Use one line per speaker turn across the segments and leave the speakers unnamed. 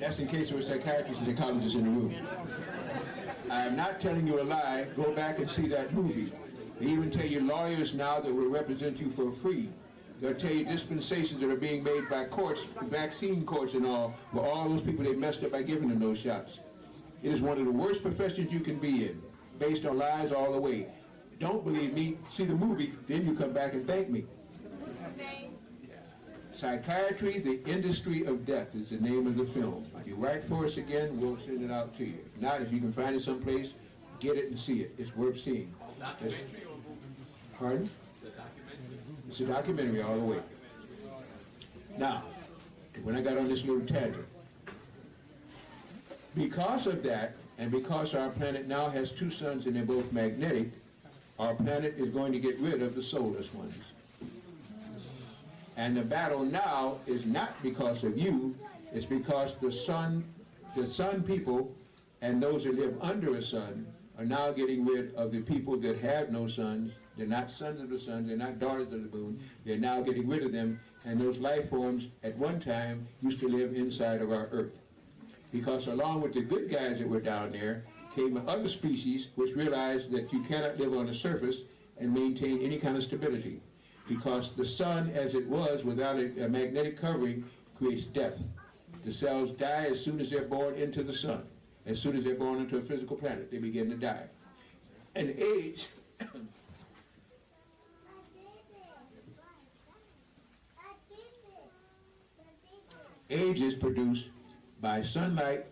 That's in case there were psychiatrists and psychologists in the room. I am not telling you a lie. Go back and see that movie. They even tell you lawyers now that will represent you for free. They'll tell you dispensations that are being made by courts, vaccine courts and all, for all those people they messed up by giving them those shots. It is one of the worst professions you can be in, based on lies all the way. Don't believe me, see the movie, then you come back and thank me. Psychiatry, the Industry of Death is the name of the film. If you write for us again, we'll send it out to you. If not, if you can find it someplace, get it and see it. It's worth seeing.
Documentary or movie?
Pardon?
It's a documentary.
It's a documentary all the way. Now, when I got on this little tangent, because of that, and because our planet now has two suns and they're both magnetic, our planet is going to get rid of the soulless ones. And the battle now is not because of you, it's because the sun people and those that live under a sun are now getting rid of the people that have no sons. They're not sons of the sun, they're not daughters of the moon. They're now getting rid of them, and those life forms at one time used to live inside of our earth. Because along with the good guys that were down there came other species which realized that you cannot live on the surface and maintain any kind of stability. Because the sun as it was without a magnetic covering creates death. The cells die as soon as they're born into the sun. As soon as they're born into a physical planet, they begin to die. And age age is produced by sunlight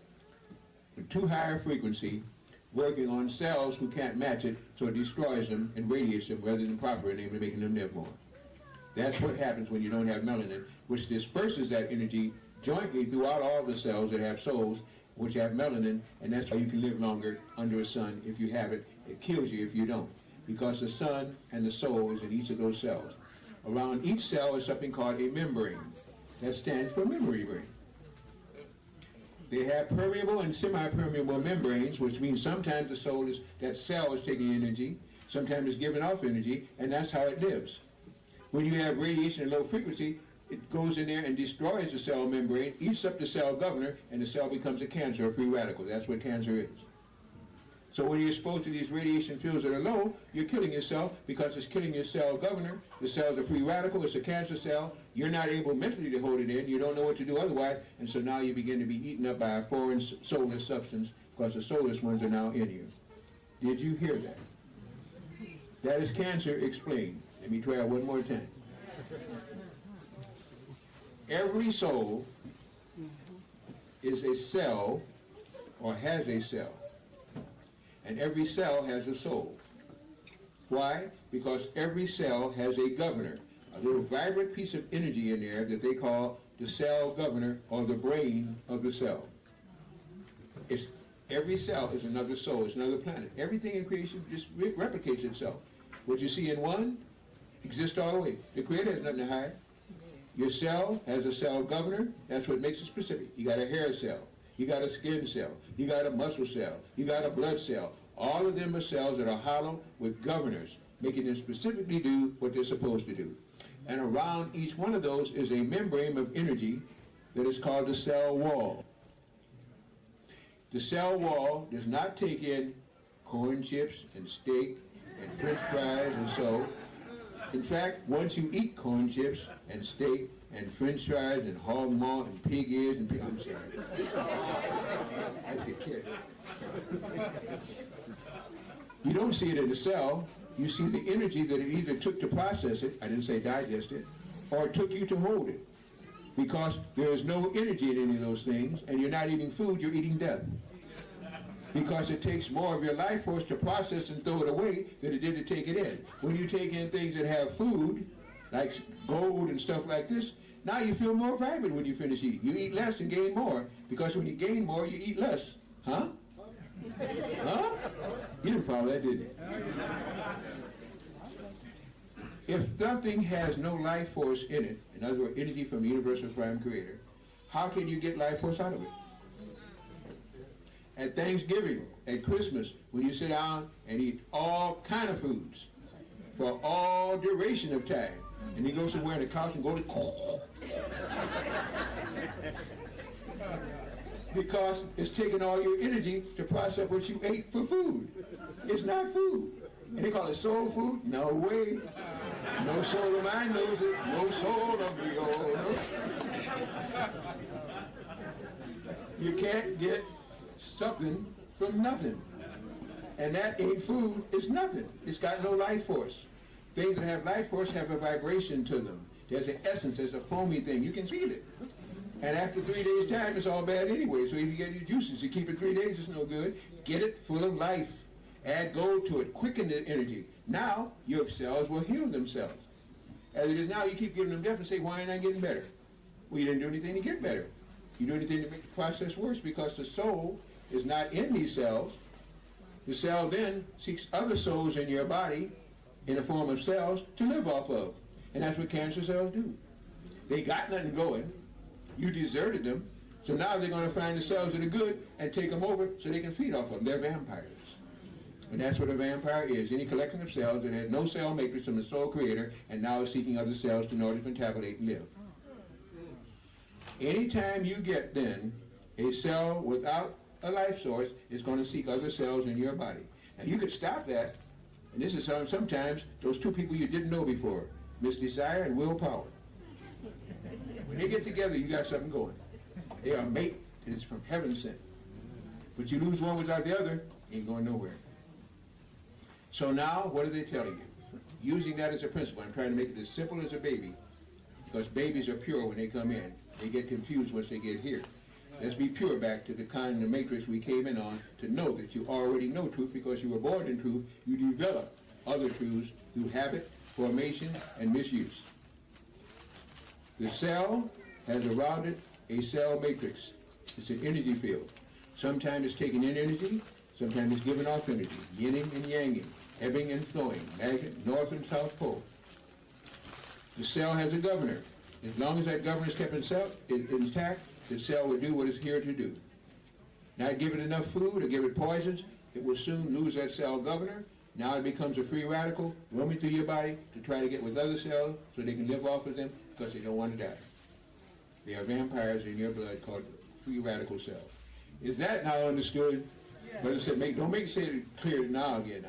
with too high a frequency working on cells who can't match it, so it destroys them and radiates them rather than proper and making them live more. That's what happens when you don't have melanin, which disperses that energy jointly throughout all the cells that have souls, which have melanin, and that's why you can live longer under a sun if you have it. It kills you if you don't, because the sun and the soul is in each of those cells. Around each cell is something called a membrane. That stands for memory brain. They have permeable and semi-permeable membranes, which means sometimes the soul is, that cell is taking energy, sometimes it's giving off energy, and that's how it lives. When you have radiation at low frequency, it goes in there and destroys the cell membrane, eats up the cell governor, and the cell becomes a cancer, a free radical. That's what cancer is. So when you're exposed to these radiation fields that are low, you're killing yourself because it's killing your cell governor. The cell's a free radical, it's a cancer cell. You're not able mentally to hold it in. You don't know what to do otherwise, and so now you begin to be eaten up by a foreign soulless substance because the soulless ones are now in you. Did you hear that? That is cancer explained. Let me try it one more time. Every soul is a cell or has a cell. And every cell has a soul. Why? Because every cell has a governor, a little vibrant piece of energy in there that they call the cell governor or the brain of the cell. Every cell is another soul, it's another planet. Everything in creation just replicates itself. What you see in one exists all the way. The Creator has nothing to hide. Your cell has a cell governor, that's what makes it specific. You got a hair cell. You got a skin cell, you got a muscle cell, you got a blood cell. All of them are cells that are hollow with governors, making them specifically do what they're supposed to do. And around each one of those is a membrane of energy that is called the cell wall. The cell wall does not take in corn chips and steak and french fries and so. In fact, once you eat corn chips and steak and french fries and hog maw and pig ears and I'm sorry. That's a kid. You don't see it in the cell. You see the energy that it either took to process it, I didn't say digest it, or it took you to hold it. Because there is no energy in any of those things, and you're not eating food, you're eating death. Because it takes more of your life force to process and throw it away than it did to take it in. When you take in things that have food, like gold and stuff like this, now you feel more vibrant when you finish eating. You eat less and gain more, because when you gain more, you eat less. Huh? Huh? You didn't follow that, did you? If something has no life force in it, in other words, energy from the universal prime creator, how can you get life force out of it? At Thanksgiving, at Christmas, when you sit down and eat all kind of foods for all duration of time, and you go somewhere in the couch and go to Because it's taking all your energy to process what you ate for food. It's not food. And they call it soul food? No way. No soul of mine knows it. No soul of me. Oh, no. You can't get something from nothing. And that ain't food. It's nothing. It's got no life force. Things that have life force have a vibration to them. There's an essence. There's a foamy thing. You can feel it. And after 3 days' time, it's all bad anyway. So if you get your juices, you keep it 3 days, it's no good. Get it full of life. Add gold to it. Quicken the energy. Now, your cells will heal themselves. As it is now, you keep giving them death and say, why ain't I getting better? Well, you didn't do anything to get better. You do anything to make the process worse because the soul is not in these cells. The cell then seeks other souls in your body in the form of cells to live off of. And that's what cancer cells do. They got nothing going. You deserted them. So now they're going to find the cells that are good and take them over so they can feed off of them. They're vampires. And that's what a vampire is. Any collection of cells that had no cell matrix from the soul creator and now is seeking other cells in order to metabolate and live. Anytime you get then a cell without a life source, it's going to seek other cells in your body. And you could stop that. And this is sometimes those two people you didn't know before, Miss Desire and Willpower. When they get together, you got something going. They are a mate, and it's from heaven sent. But you lose one without the other, ain't going nowhere. So now, what are they telling you? Using that as a principle, I'm trying to make it as simple as a baby, because babies are pure when they come in. They get confused once they get here. Let's be pure back to the kind of matrix we came in on to know that you already know truth because you were born in truth. You develop other truths through habit, formation, and misuse. The cell has around it a cell matrix. It's an energy field. Sometimes it's taking in energy, sometimes it's giving off energy, yinning and yanging, ebbing and flowing, magnet, north and south pole. The cell has a governor. As long as that governor is kept intact, the cell will do what it's here to do. Not give it enough food or give it poisons, it will soon lose that cell governor. Now it becomes a free radical roaming through your body to try to get with other cells so they can live off of them because they don't want to die. They are vampires in your blood called free radical cells. Is that now understood? But don't make it say it clear now again.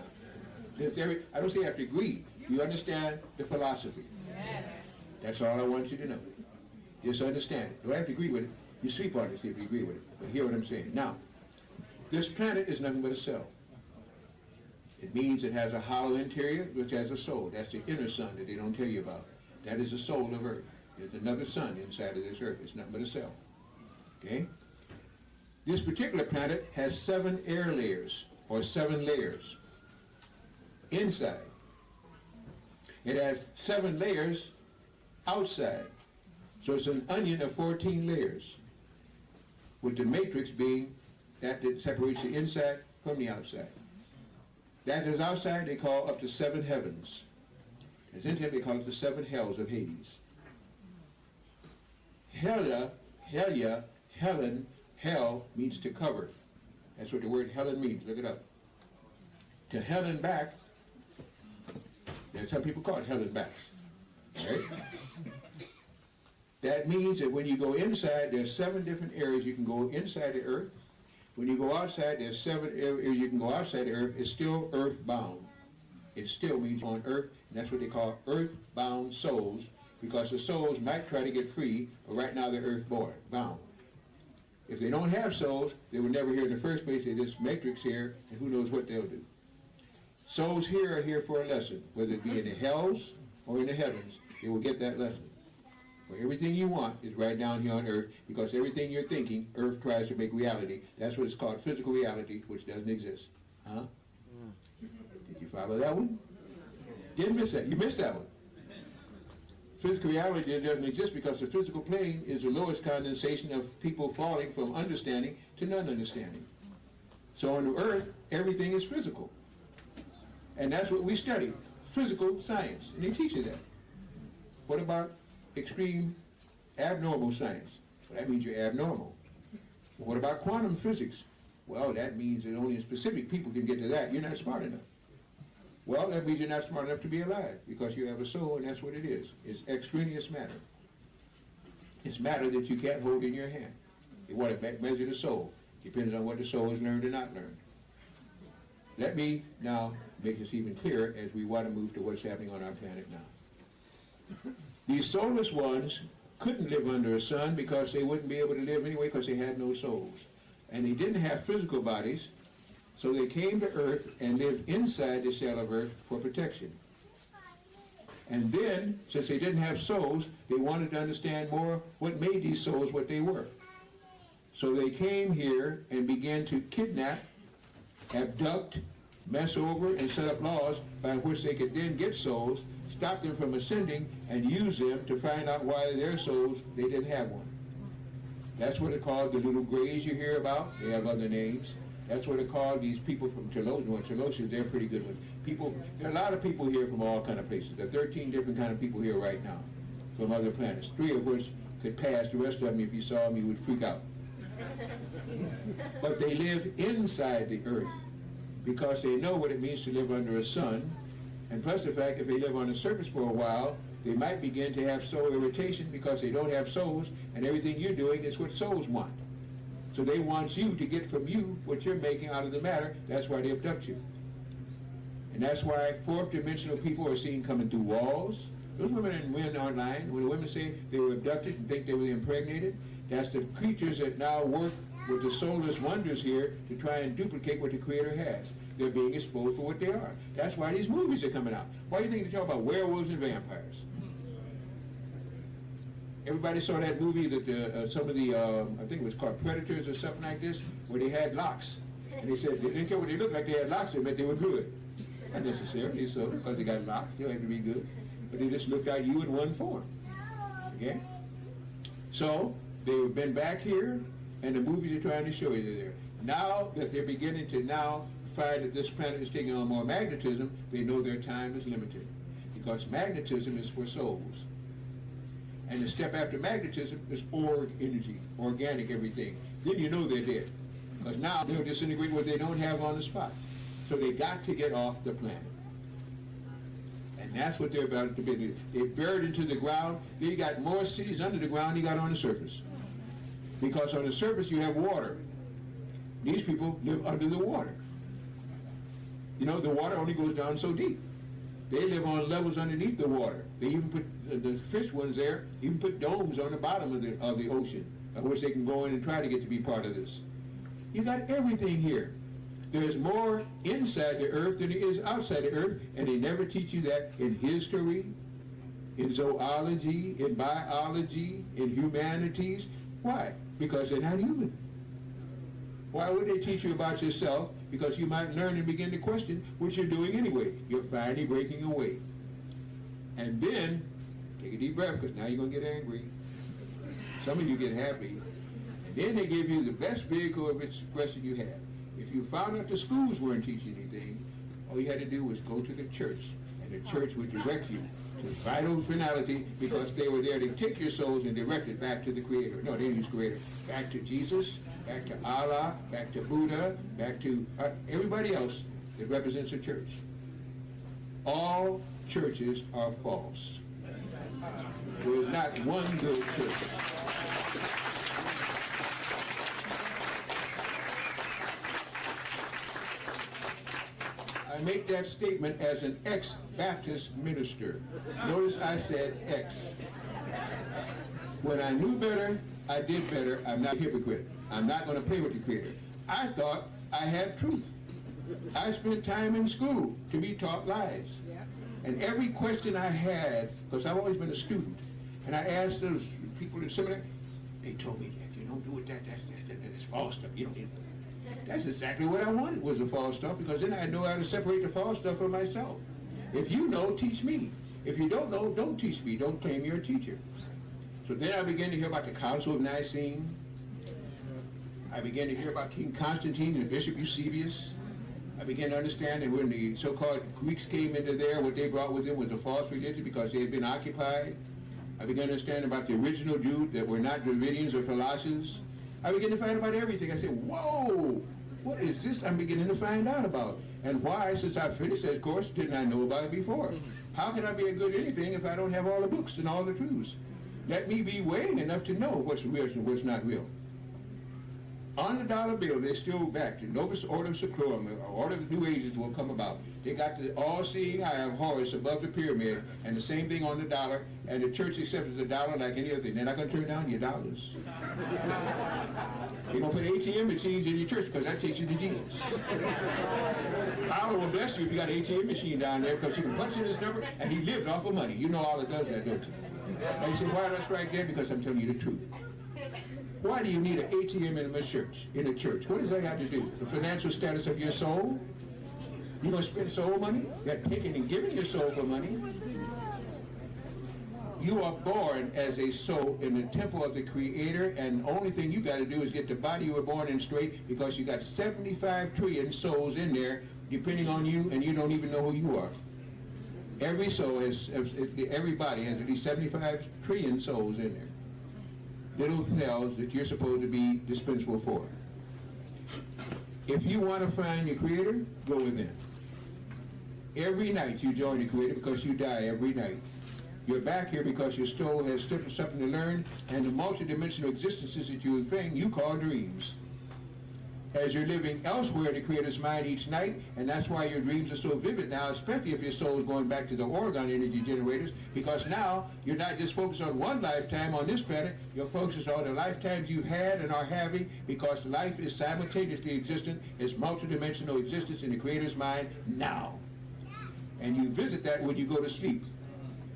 I don't say you have to agree. You understand the philosophy. Yes. That's all I want you to know. Just understand it. Don't have to agree with it. You sleep on it if you agree with it. But hear what I'm saying. Now, this planet is nothing but a cell. It means it has a hollow interior which has a soul. That's the inner sun that they don't tell you about. That is the soul of Earth. There's another sun inside of this Earth. It's nothing but a cell. Okay? This particular planet has 7 air layers, or 7 layers, inside. It has 7 layers outside. So it's an onion of 14 layers, with the matrix being that separates the inside from the outside. That is outside they call up to 7 heavens. As inside they call it the 7 hells of Hades. Hella, Helen, hell means to cover. That's what the word Helen means. Look it up. To hell and back, there's some people call it hell and back. Right? That means that when you go inside, there's 7 different areas you can go inside the earth. When you go outside, there's 7 areas you can go outside the earth. It's still earth-bound. It still means on earth, and that's what they call earth-bound souls, because the souls might try to get free, but right now they're earth-bound. If they don't have souls, they were never here in the first place. They're this matrix here, and who knows what they'll do. Souls here are here for a lesson, whether it be in the hells or in the heavens. They will get that lesson. For everything you want is right down here on earth, because everything you're thinking, earth tries to make reality. That's what it's called, physical reality, which doesn't exist. Huh? Did you follow that one? Didn't miss that. You missed that one. Physical reality doesn't exist because the physical plane is the lowest condensation of people falling from understanding to non-understanding. So on the earth, everything is physical. And that's what we study, physical science. And they teach you that. What about extreme abnormal science? Well, that means you're abnormal. Well, what about quantum physics? Well, that means that only specific people can get to that. You're not smart enough. Well, that means you're not smart enough to be alive, because you have a soul, and that's what it is. It's extraneous matter. It's matter that you can't hold in your hand. They want to measure the soul. Depends on what the soul has learned or not learned. Let me now make this even clearer as we want to move to what's happening on our planet now. These soulless ones couldn't live under a sun because they wouldn't be able to live anyway because they had no souls. And they didn't have physical bodies, so they came to Earth and lived inside the shell of Earth for protection. And then, since they didn't have souls, they wanted to understand more what made these souls what they were. So they came here and began to kidnap, abduct, mess over, and set up laws by which they could then get souls, stop them from ascending, and use them to find out why their souls, they didn't have one. That's what it called the little grays you hear about. They have other names. That's what it called these people from Telos. No, Telos, they're pretty good ones. People, there are a lot of people here from all kind of places. There are 13 different kind of people here right now from other planets, 3 of which could pass. The rest of them, if you saw them, you would freak out. But they live inside the earth because they know what it means to live under a sun, and plus the fact if they live on the surface for a while, they might begin to have soul irritation because they don't have souls, and everything you're doing is what souls want. So they want you to get from you what you're making out of the matter. That's why they abduct you. And that's why fourth dimensional people are seen coming through walls. Those women and men aren't lying. When the women say they were abducted and think they were impregnated, that's the creatures that now work with the soulless wonders here to try and duplicate what the Creator has. They're being exposed for what they are. That's why these movies are coming out. Why do you think they talk about werewolves and vampires? Everybody saw that movie that some of the, I think it was called Predators or something like this, where they had locks. And they said they didn't care what they looked like, they had locks, they meant they were good. Not necessarily so, because they got locks, they don't have to be good. But they just looked like you in one form. Okay? So, they've been back here, and the movies are trying to show you they're there. Now that they're beginning to now find that this planet is taking on more magnetism, they know their time is limited. Because magnetism is for souls. And the step after magnetism is org energy, organic everything. Then you know they're dead. Because now they'll disintegrate what they don't have on the spot. So they got to get off the planet. And that's what they're about to be. They're buried into the ground. They got more cities under the ground than you got on the surface. Because on the surface you have water. These people live under the water. You know, the water only goes down so deep. They live on levels underneath the water. They even put, the fish ones there, even put domes on the bottom of the ocean, of which they can go in and try to get to be part of this. You got everything here. There's more inside the earth than there is outside the earth, and they never teach you that in history, in zoology, in biology, in humanities. Why? Because they're not human. Why would they teach you about yourself? Because you might learn and begin to question what you're doing anyway. You're finally breaking away. And then, take a deep breath, because now you're going to get angry. Some of you get happy. And then they give you the best vehicle of expression you have. If you found out the schools weren't teaching anything, all you had to do was go to the church, and the church would direct you to vital finality, because they were there to take your souls and direct it back to the Creator. No, they didn't use Creator. Back to Jesus, back to Allah, back to Buddha, back to everybody else that represents a church. All churches are false. There is not one good church. I make that statement as an ex-Baptist minister. Notice I said ex. When I knew better, I did better. I'm not a hypocrite. I'm not going to play with the Creator. I thought I had truth. I spent time in school to be taught lies. And every question I had, because I've always been a student, and I asked those people in seminary, they told me that you don't do it, that's false stuff. You don't need it. That's exactly what I wanted, was the false stuff, because then I know how to separate the false stuff from myself. If you know, teach me. If you don't know, don't teach me. Don't claim you're a teacher. So then I began to hear about the Council of Nicene. I began to hear about King Constantine and Bishop Eusebius. I began to understand that when the so-called Greeks came into there, what they brought with them was a false religion because they had been occupied. I began to understand about the original Jews that were not Dravidians or Philosophers. I began to find about everything. I said, whoa, what is this I'm beginning to find out about? And why, since I finished that course, didn't I know about it before? How can I be a good anything if I don't have all the books and all the truths? Let me be weighing enough to know what's real and what's not real. On the dollar bill, they're still back to Novus Ordo Seclorum, order of the New Ages will come about. They got the all-seeing eye of Horus above the pyramid, and the same thing on the dollar, and the church accepted the dollar like any other thing. They're not going to turn down your dollars. They're going to put ATM machines in your church because that takes you to Jesus. Allah will bless you if you got an ATM machine down there because you can punch in his number, and he lived off of money. You know Allah does that, don't you? And you say, why did I strike there? Because I'm telling you the truth. Why do you need an ATM in a church? What does that have to do? The financial status of your soul? You're going to spend soul money? You're taking and giving your soul for money. You are born as a soul in the temple of the Creator, and the only thing you got to do is get the body you were born in straight, because you got 75 trillion souls in there, depending on you, and you don't even know who you are. Every soul has, every body has at least 75 trillion souls in there. Little cells that you're supposed to be dispensable for. If you want to find your Creator, go within. Every night you join the Creator because you die every night. You're back here because your soul has something to learn, and the multidimensional existences that you think you call dreams. As you're living elsewhere in the Creator's mind each night, and that's why your dreams are so vivid now, especially if your soul is going back to the orgone energy generators, because now you're not just focused on one lifetime on this planet, you're focused on the lifetimes you've had and are having, because life is simultaneously existent as multidimensional existence in the Creator's mind now. And you visit that when you go to sleep.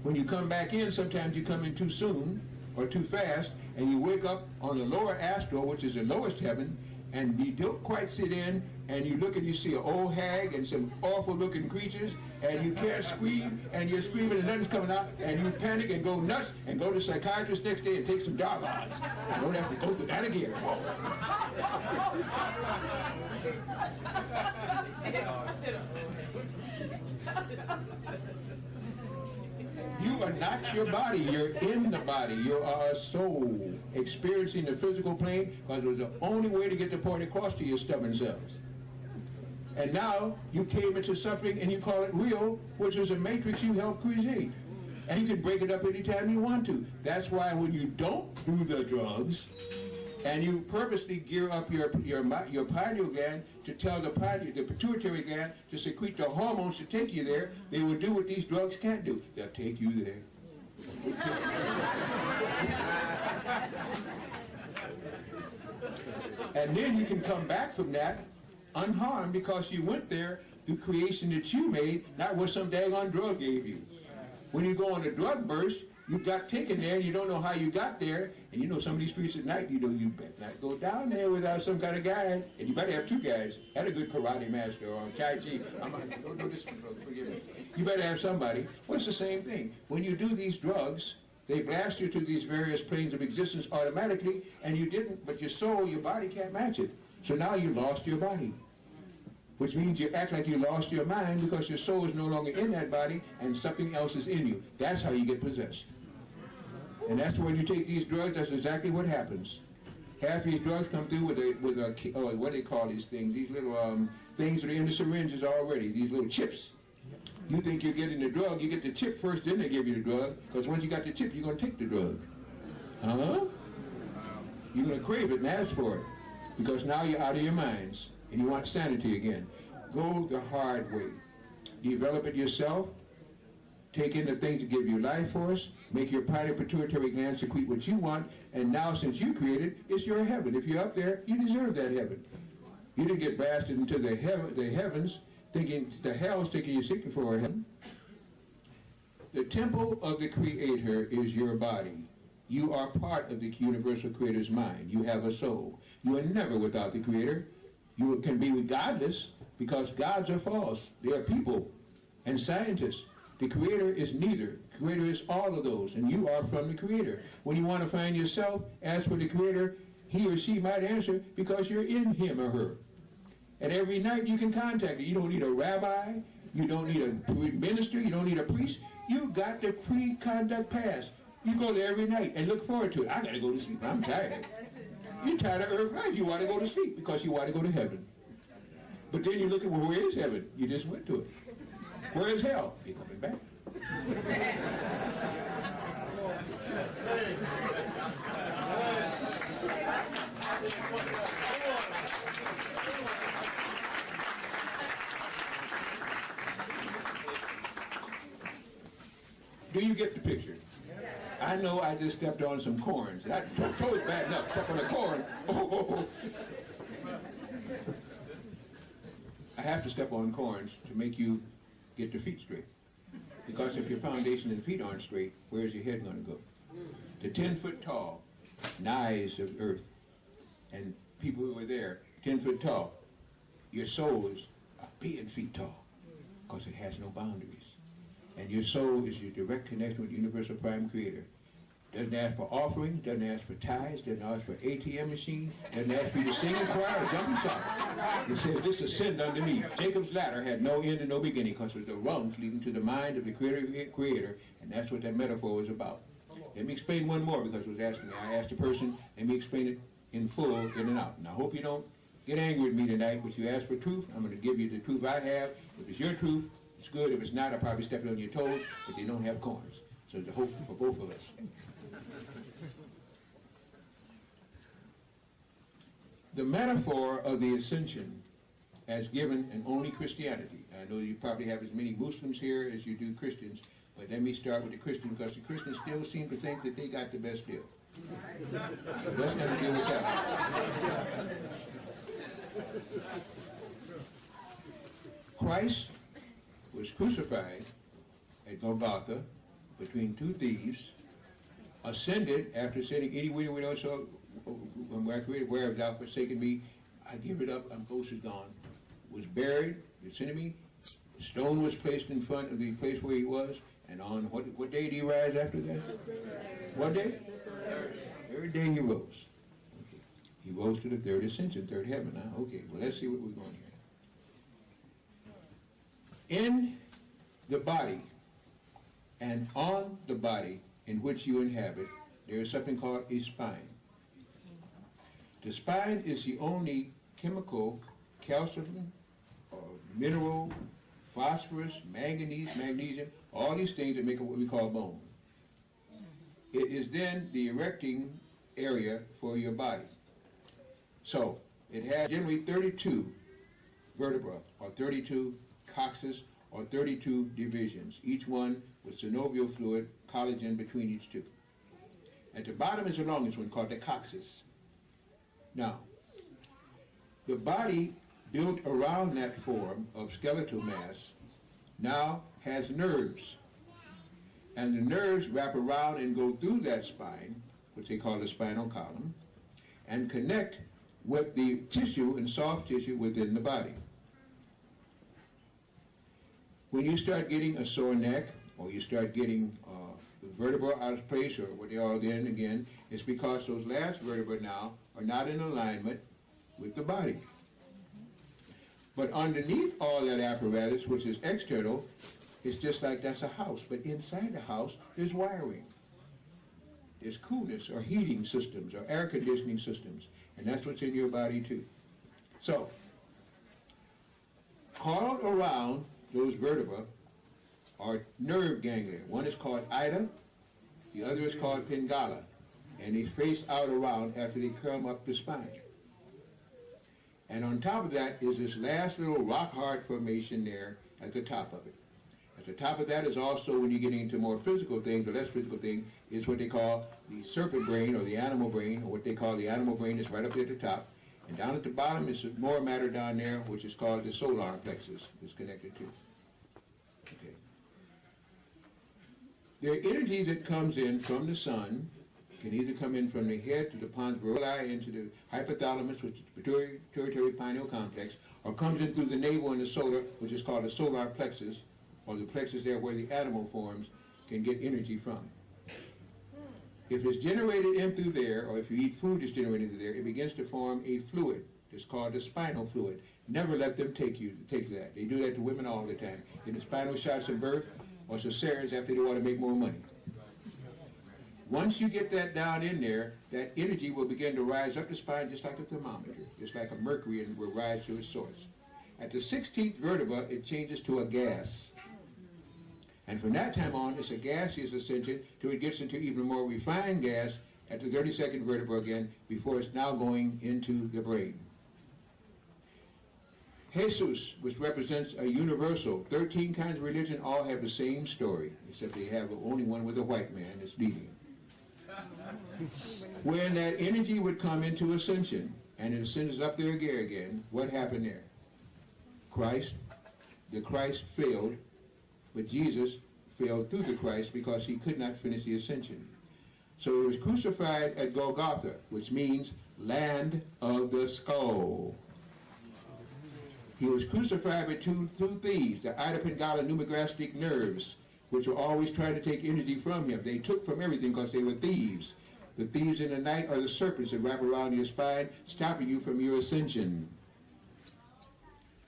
When you come back in, sometimes you come in too soon or too fast, and you wake up on the lower astral, which is the lowest heaven, and you don't quite sit in, and you look and you see an old hag and some awful looking creatures, and you can't scream, and you're screaming and nothing's coming out, and you panic and go nuts and go to the psychiatrist next day and take some Darlons. You don't have to go through that again. You are not your body, you're in the body. You are a soul experiencing the physical plane, because it was the only way to get the point across to your stubborn selves. And now you came into suffering and you call it real, which is a matrix you helped create. And you can break it up anytime you want to. That's why when you don't do the drugs, and you purposely gear up your pineal gland to tell the pituitary gland to secrete the hormones to take you there, they will do what these drugs can't do. They'll take you there. And then you can come back from that unharmed, because you went there through creation that you made, not what some daggone drug gave you. When you go on a drug burst, you got taken there and you don't know how you got there, and you know some of these streets at night, you know you better not go down there without some kind of guide, and you better have two guides, and a good karate master or Tai Chi. Don't do this one, brother, forgive me. You better have somebody. Well, it's the same thing. When you do these drugs, they blast you to these various planes of existence automatically, and you didn't, but your soul, your body can't match it. So now you lost your body, which means you act like you lost your mind because your soul is no longer in that body and something else is in you. That's how you get possessed. And that's when you take these drugs, that's exactly what happens. Half these drugs come through with what do they call these things? These little things that are in the syringes already, these little chips. You think you're getting the drug, you get the chip first, then they give you the drug, because once you got the chip, you're going to take the drug. You're going to crave it and ask for it, because now you're out of your minds, and you want sanity again. Go the hard way. Develop it yourself. Take in the things that give you life force. Make your pineal pituitary gland secrete what you want. And now, since you created, it's your heaven. If you're up there, you deserve that heaven. You didn't get blasted into the heavens, thinking the hell's taking you seeking for a heaven. The temple of the Creator is your body. You are part of the universal Creator's mind. You have a soul. You are never without the Creator. You can be godless, because gods are false. They are people and scientists. The Creator is neither. The Creator is all of those, and you are from the Creator. When you want to find yourself, ask for the Creator. He or she might answer, because you're in him or her. And every night you can contact it. You don't need a rabbi. You don't need a minister. You don't need a priest. You got the pre-conduct pass. You go there every night and look forward to it. I got to go to sleep. I'm tired. You're tired of earth life. You want to go to sleep because you want to go to heaven. But then you look at, well, where is heaven? You just went to it. Where is hell? You're coming back. Do you get the picture? I know I just stepped on some corns. And I toes bad enough, step on a corn. Oh. I have to step on corns to make you get your feet straight. Because if your foundation and feet aren't straight, where's your head going to go? The 10-foot tall knives of earth and people who were there, 10 foot tall, your soul is a billion feet tall because it has no boundaries. And your soul is your direct connection with the universal prime creator. Doesn't ask for offerings, doesn't ask for tithes, doesn't ask for ATM machine, doesn't ask for you to sing and choir or jump and shout. It says just ascend underneath. Jacob's ladder had no end and no beginning because it was the rungs leading to the mind of the creator, and that's what that metaphor was about. Let me explain one more because it was asking me. I asked the person, let me explain it in full, in and out. And I hope you don't get angry with me tonight, but you asked for truth. I'm going to give you the truth I have. If it's your truth, it's good. If it's not, I'll probably step on your toes, but they don't have corns. So it's a hope for both of us. The metaphor of the ascension as given in only Christianity. I know you probably have as many Muslims here as you do Christians, but let me start with the Christians because the Christians still seem to think that they got the best deal. So let's never deal with that. Christ was crucified at Golgotha between two thieves, ascended after saying, anyway, we don't so when we're created, where thou forsaken me, I give it up, I'm ghost is gone. Was buried, ascended me, the stone was placed in front of the place where he was, and on what day did he rise after that? What day? Third day he rose. Okay. He rose to the third ascension, third heaven. Huh? Okay, well let's see what we're going here. In the body and on the body in which you inhabit, there is something called a spine. The spine is the only chemical, calcium, mineral, phosphorus, manganese, magnesium, all these things that make what we call bone. It is then the erecting area for your body. So, it has generally 32 vertebrae, or 32 coccyx, or 32 divisions, each one with synovial fluid, collagen between each two. At the bottom is the longest one, called the coccyx. Now, the body built around that form of skeletal mass now has nerves. And the nerves wrap around and go through that spine, which they call the spinal column, and connect with the tissue and soft tissue within the body. When you start getting a sore neck, or you start getting the vertebra out of place, or what they are then again, it's because those last vertebrae now are not in alignment with the body. But underneath all that apparatus, which is external, it's just like that's a house. But inside the house, there's wiring. There's coolness or heating systems or air conditioning systems. And that's what's in your body too. So, coiled around those vertebrae are nerve ganglia. One is called ida, the other is called pingala. And they face out around after they come up the spine. And on top of that is this last little rock-hard formation there at the top of it. At the top of that is also, when you're getting into more physical things, or less physical things, is what they call the serpent brain, or the animal brain, or what they call the animal brain is right up there at the top. And down at the bottom is more matter down there, which is called the solar plexus, is connected to. Okay. The energy that comes in from the sun can either come in from the head to the pons varolii into the hypothalamus, which is the pituitary pineal complex, or comes in through the navel and the solar, which is called the solar plexus, or the plexus there where the animal forms can get energy from. If it's generated in through there, or if you eat food that's generated through there, it begins to form a fluid. It's called the spinal fluid. Never let them take that. They do that to women all the time. In the spinal shots in birth, or cesareans after they want to make more money. Once you get that down in there, that energy will begin to rise up the spine just like a thermometer, just like a mercury, and will rise to its source. At the 16th vertebra, it changes to a gas. And from that time on, it's a gaseous ascension till it gets into even more refined gas at the 32nd vertebra again, before it's now going into the brain. Jesus, which represents a universal. 13 kinds of religion all have the same story, except they have only one with a white man that's leading it. When that energy would come into ascension, and it ascends up there again, what happened there? The Christ failed, but Jesus failed through the Christ because he could not finish the ascension. So he was crucified at Golgotha, which means land of the skull. He was crucified by two thieves, the idopingala pneumogastric nerves, which were always trying to take energy from him. They took from everything because they were thieves. The thieves in the night are the serpents that wrap around your spine, stopping you from your ascension.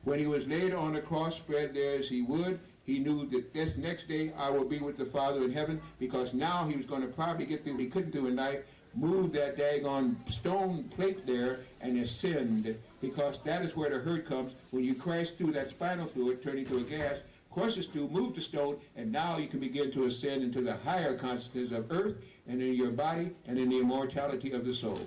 When he was laid on the cross, spread there as he would, he knew that this next day I will be with the Father in heaven, because now he was going to probably get through what he couldn't do in life, move that daggone stone plate there and ascend, because that is where the hurt comes. When you crash through that spinal fluid, turning to a gas, crushes through, move the stone, and now you can begin to ascend into the higher consciousness of earth and in your body and in the immortality of the soul.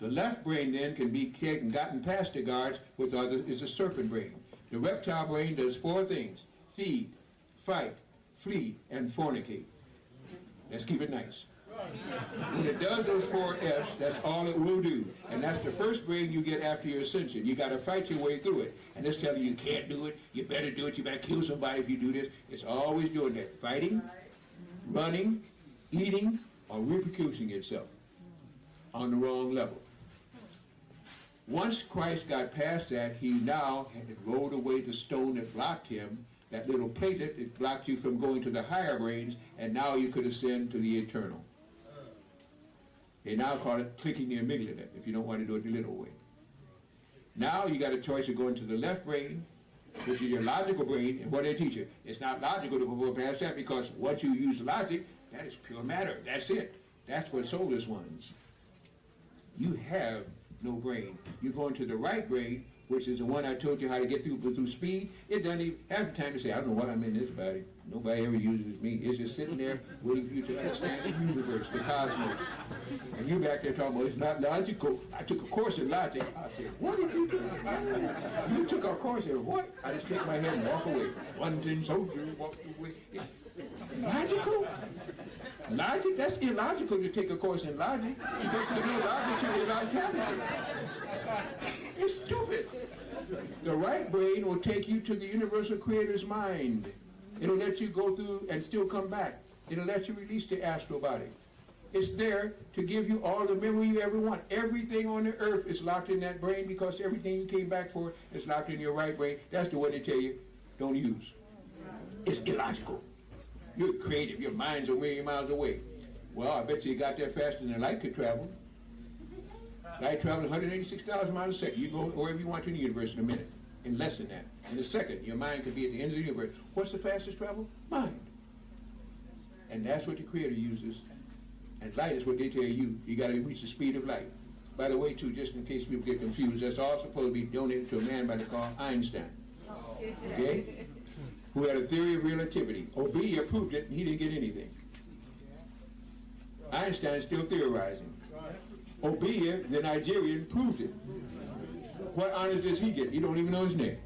The left brain then can be gotten past the guards with is the serpent brain. The reptile brain does 4 things: feed, fight, flee, and fornicate. Let's keep it nice. When it does those 4 F's, that's all it will do. And that's the first brain you get after your ascension. You got to fight your way through it. And it's telling you can't do it, you better do it, you better kill somebody if you do this. It's always doing that. Fighting, running, eating, or reproducing itself on the wrong level. Once Christ got past that, he now had rolled away the stone that blocked him, that little platelet that blocked you from going to the higher brains, and now you could ascend to the eternal. They now call it clicking the amygdala, if you don't want to do it the little way. Now you got a choice of going to the left brain, which is your logical brain, and what they teach you. It's not logical to go past that, because once you use logic, that is pure matter. That's it. That's for soulless ones. You have no brain. You go into the right brain, which is the one I told you how to get through speed. It doesn't even have the time to say, I don't know what I'm in this body. Nobody ever uses me. It's just sitting there waiting for you to understand the universe, the cosmos. And you back there talking about it's not logical. I took a course in logic. I said, what did you do? You took a course in what? I just shake my head and walk away. One tin soldier walked away. Logical? Logic? That's illogical to take a course in logic. Because there's no logic to illogicality. It's stupid. The right brain will take you to the universal creator's mind. It'll let you go through and still come back. It'll let you release the astral body. It's there to give you all the memory you ever want. Everything on the earth is locked in that brain, because everything you came back for is locked in your right brain. That's the one they tell you, don't use. It's illogical. You're creative. Your mind's a million miles away. Well, I bet you got there faster than light could travel. Light travels 186,000 miles a second. You go wherever you want to in the universe in a minute. In less than that. In a second, your mind could be at the end of the universe. What's the fastest travel? Mind. And that's what the Creator uses. And light is what they tell you. You got to reach the speed of light. By the way, too, just in case people get confused, that's all supposed to be donated to a man by the call Einstein. Okay? Who had a theory of relativity. Obia proved it, and he didn't get anything. Einstein is still theorizing. Obia, the Nigerian, proved it. What honors does he get? He don't even know his name.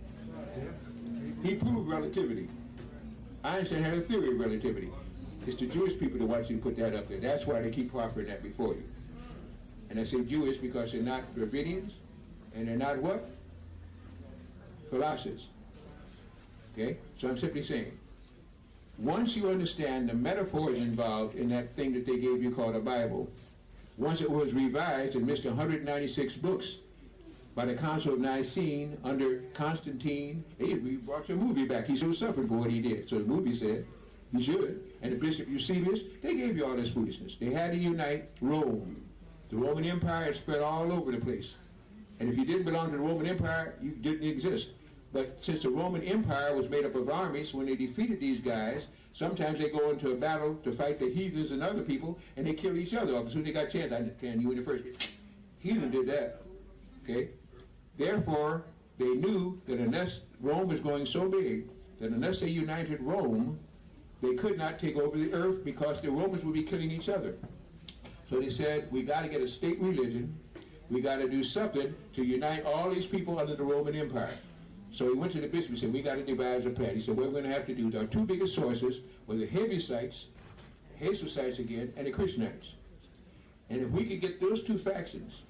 He proved relativity. Einstein had a theory of relativity. It's the Jewish people that want you to put that up there. That's why they keep offering that before you. And I say Jewish because they're not Dravidians, and they're not what? Philosophers. Okay? So I'm simply saying, once you understand the metaphors involved in that thing that they gave you called a Bible, once it was revised and missed 196 books by the Council of Nicene under Constantine, he brought your movie back. He should suffer for what he did. So the movie said he should. And the Bishop Eusebius, they gave you all this foolishness. They had to unite Rome. The Roman Empire had spread all over the place. And if you didn't belong to the Roman Empire, you didn't exist. But since the Roman Empire was made up of armies, when they defeated these guys, sometimes they go into a battle to fight the heathens and other people, and they kill each other. As soon as they got a chance, I understand you in the first place. Heathen did that. Okay? Therefore, they knew that unless Rome was going so big, that unless they united Rome, they could not take over the earth, because the Romans would be killing each other. So they said, we got to get a state religion we got to do something to unite all these people under the Roman Empire. So he went to the bishop and said, we got to devise a plan. He said, what we're going to have to do, our two biggest sources were the Hebusites, Jesusites again, and the Christianites. And if we could get those two factions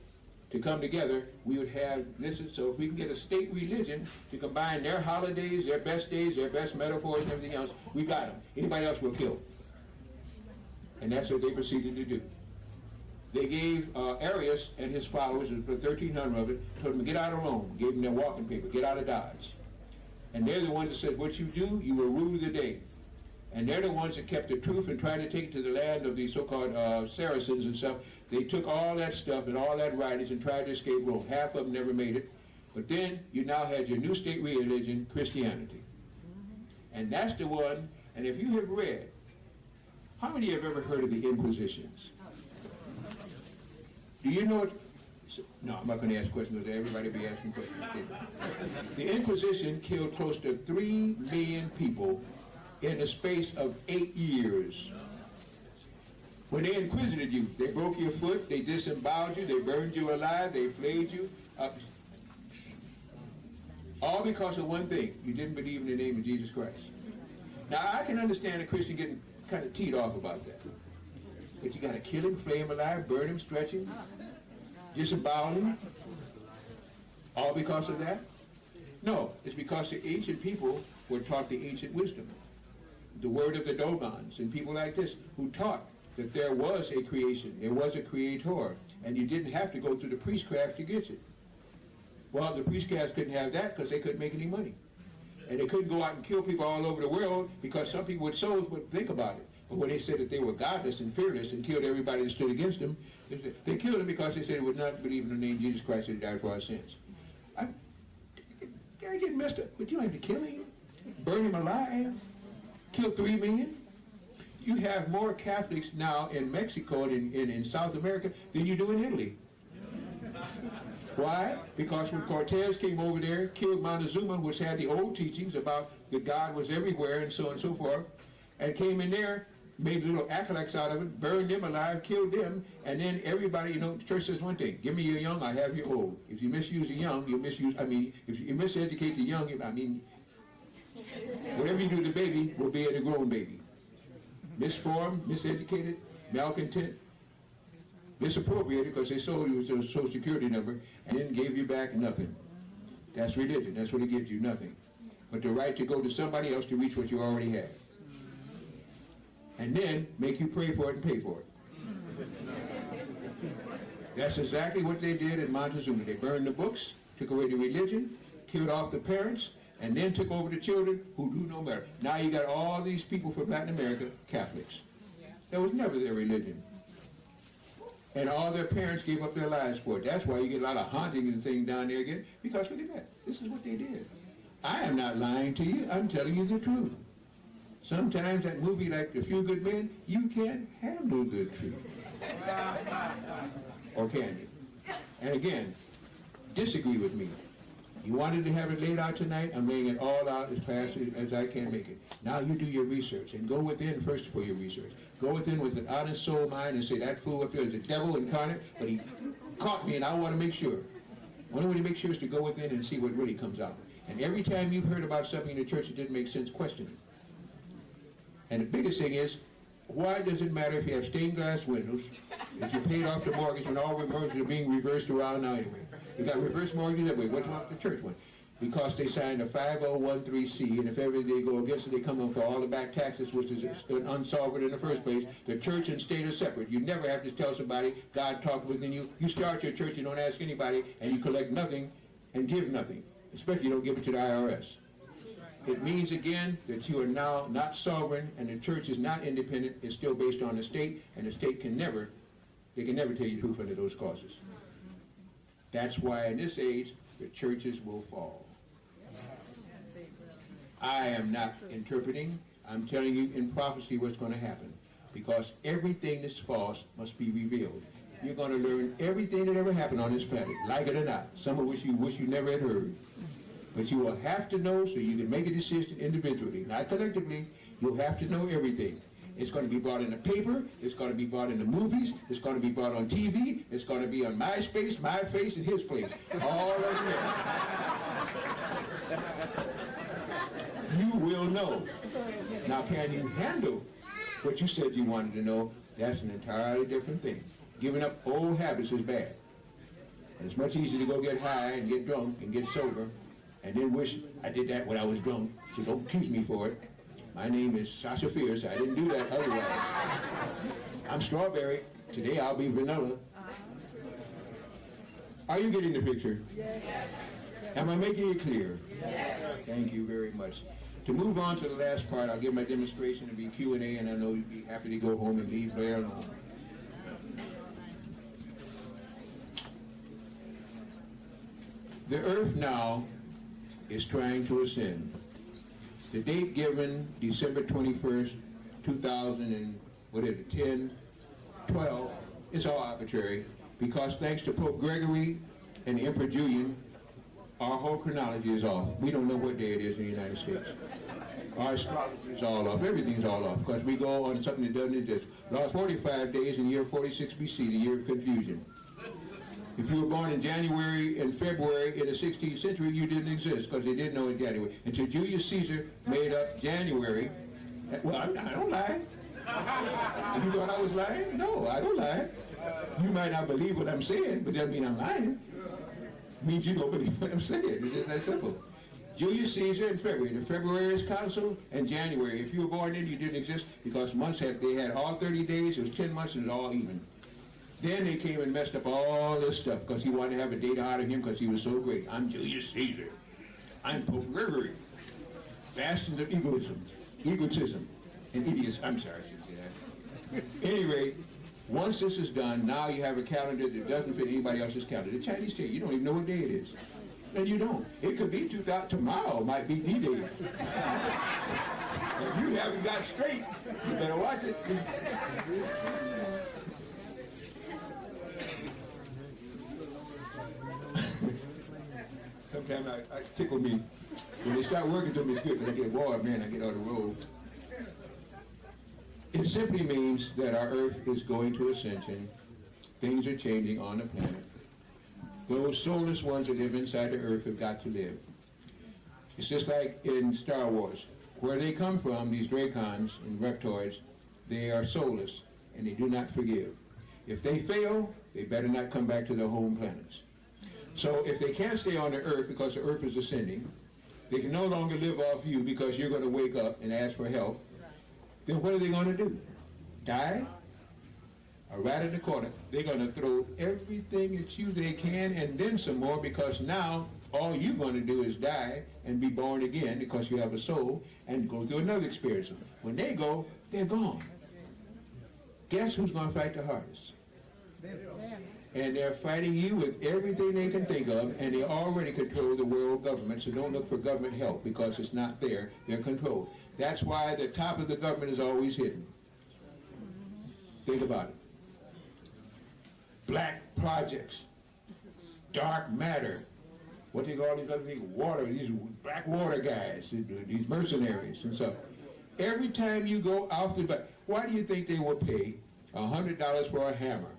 to come together, we would have this. So if we can get a state religion to combine their holidays, their best days, their best metaphors, and everything else, we got them. Anybody else will kill. And that's what they proceeded to do. They gave Arius and his followers, there were 1,300 of it, told them to get out of Rome, gave them their walking paper, get out of Dodge. And they're the ones that said, what you do, you will rule the day. And they're the ones that kept the truth and tried to take it to the land of the so-called Saracens and stuff. They took all that stuff and all that writings and tried to escape Rome. Half of them never made it. But then you now had your new state religion, Christianity. And that's the one, and if you have read, how many have ever heard of the Inquisitions? Do you know what? No, I'm not going to ask questions. Everybody be asking questions. The Inquisition killed close to 3 million people in the space of 8 years. When they inquisited you, they broke your foot, they disemboweled you, they burned you alive, they flayed you. All because of one thing. You didn't believe in the name of Jesus Christ. Now, I can understand a Christian getting kind of teed off about that. But you got to kill him, flay him alive, burn him, stretch him, disembowel him. All because of that? No, it's because the ancient people were taught the ancient wisdom. The word of the Dogons and people like this who taught that there was a creation, there was a creator, and you didn't have to go through the priestcraft to get it. Well, the priestcrafts couldn't have that because they couldn't make any money. And they couldn't go out and kill people all over the world because some people with souls would think about it. But when they said that they were godless and fearless and killed everybody that stood against them, they killed them because they said they would not believe in the name of Jesus Christ and died for our sins. I get messed up, but you don't have to kill him, burn him alive, kill 3 million. You have more Catholics now in Mexico and in South America than you do in Italy. Why? Because when Cortez came over there, killed Montezuma, which had the old teachings about that God was everywhere and so on and so forth, and came in there, made little acolytes out of it, burned them alive, killed them, and then everybody, the church says one thing, give me your young, I have your old. If you misuse the young, you misuse, if you miseducate the young, whatever you do to the baby will be a grown baby. Misformed, miseducated, malcontent, misappropriated because they sold you a social security number and then gave you back nothing. That's religion. That's what it gives you, nothing. But the right to go to somebody else to reach what you already have. And then make you pray for it and pay for it. That's exactly what they did in Montezuma. They burned the books, took away the religion, killed off the parents, and then took over the children who do no better. Now you got all these people from Latin America, Catholics. That was never their religion. And all their parents gave up their lives for it. That's why you get a lot of haunting and things down there again, because look at that. This is what they did. I am not lying to you. I'm telling you the truth. Sometimes that movie like The Few Good Men, you can't handle the truth. Or can you? And again, disagree with me. You wanted to have it laid out tonight, I'm laying it all out as fast as I can make it. Now you do your research, and go within first for your research. Go within with an honest soul mind and say, that fool up there is the devil incarnate, but he caught me and I want to make sure. One way to make sure is to go within and see what really comes out. And every time you've heard about something in the church that didn't make sense, question it. And the biggest thing is, why does it matter if you have stained glass windows, if you paid off the mortgage when all mortgages are being reversed around now anyway? You got reverse mortgages that way. What's wrong with the church one? Because they signed a 5013C, and if ever they go against it, they come up for all the back taxes, which is unsolved in the first place. The church and state are separate. You never have to tell somebody, God talked within you. You start your church, you don't ask anybody, and you collect nothing and give nothing. Especially you don't give it to the IRS. It means, again, that you are now not sovereign, and the church is not independent. It's still based on the state, and the state can never tell you the truth under those causes. That's why in this age, the churches will fall. I am not interpreting. I'm telling you in prophecy what's going to happen. Because everything that's false must be revealed. You're going to learn everything that ever happened on this planet, like it or not. Some of which you wish you never had heard. But you will have to know so you can make a decision individually. Not collectively. You'll have to know everything. It's going to be brought in the paper. It's going to be brought in the movies. It's going to be brought on TV. It's going to be on my space, my face, and his place. All of them. You will know. Now, can you handle what you said you wanted to know? That's an entirely different thing. Giving up old habits is bad. And it's much easier to go get high and get drunk and get sober and then wish I did that when I was drunk, so don't accuse me for it. My name is Sasha Fierce. I didn't do that otherwise. I'm strawberry. Today I'll be vanilla. Are you getting the picture? Yes. Am I making it clear? Yes. Thank you very much. To move on to the last part, I'll give my demonstration to be Q&A, and I know you'd be happy to go home and leave Blair alone. The earth now is trying to ascend. The date given, December 21st, 2010, 12, it's all arbitrary, because thanks to Pope Gregory and the Emperor Julian, our whole chronology is off. We don't know what day it is in the United States. Our astrology is all off. Everything's all off, because we go on something that doesn't exist. Lost 45 days in the year 46 BC, the year of confusion. If you were born in January and February in the 16th century, you didn't exist, because they didn't know in January. Until Julius Caesar made up January. Well, I don't lie. You thought I was lying? No, I don't lie. You might not believe what I'm saying, but that doesn't mean I'm lying. It means you don't believe what I'm saying. It's just that simple. Julius Caesar in February. The February is council, and January. If you were born in, you didn't exist, because they had all 30 days. It was 10 months, and it was all even. Then they came and messed up all this stuff, because he wanted to have a data out of him, because he was so great. I'm Julius Caesar. I'm Pope Gregory. Bastions of egotism, and idiots. I'm sorry, I shouldn't say that. At any rate, once this is done, now you have a calendar that doesn't fit anybody else's calendar. The Chinese tell you, you don't even know what day it is. And you don't. It could be 2000, tomorrow might be D-Day. If you haven't got straight, you better watch it. Sometimes I tickle me. When they start working to me, it's good, because I get bored, man, I get on the road. It simply means that our Earth is going to ascension. Things are changing on the planet. Those soulless ones that live inside the Earth have got to live. It's just like in Star Wars. Where they come from, these Dracons and Reptoids, they are soulless, and they do not forgive. If they fail, they better not come back to their home planets. So if they can't stay on the Earth because the Earth is ascending, they can no longer live off you because you're going to wake up and ask for help, then what are they going to do? Die? A rat in the corner. They're going to throw everything at you they can, and then some more, because now all you're going to do is die and be born again, because you have a soul, and go through another experience. When they go, they're gone. Guess who's going to fight the hardest? And they're fighting you with everything they can think of, and they already control the world government, so don't look for government help, because it's not there. They're controlled. That's why the top of the government is always hidden. Think about it. Black projects, dark matter, what they call these other things, water, these black water guys, these mercenaries and stuff. Every time you go out the back, why do you think they will pay $100 for a hammer?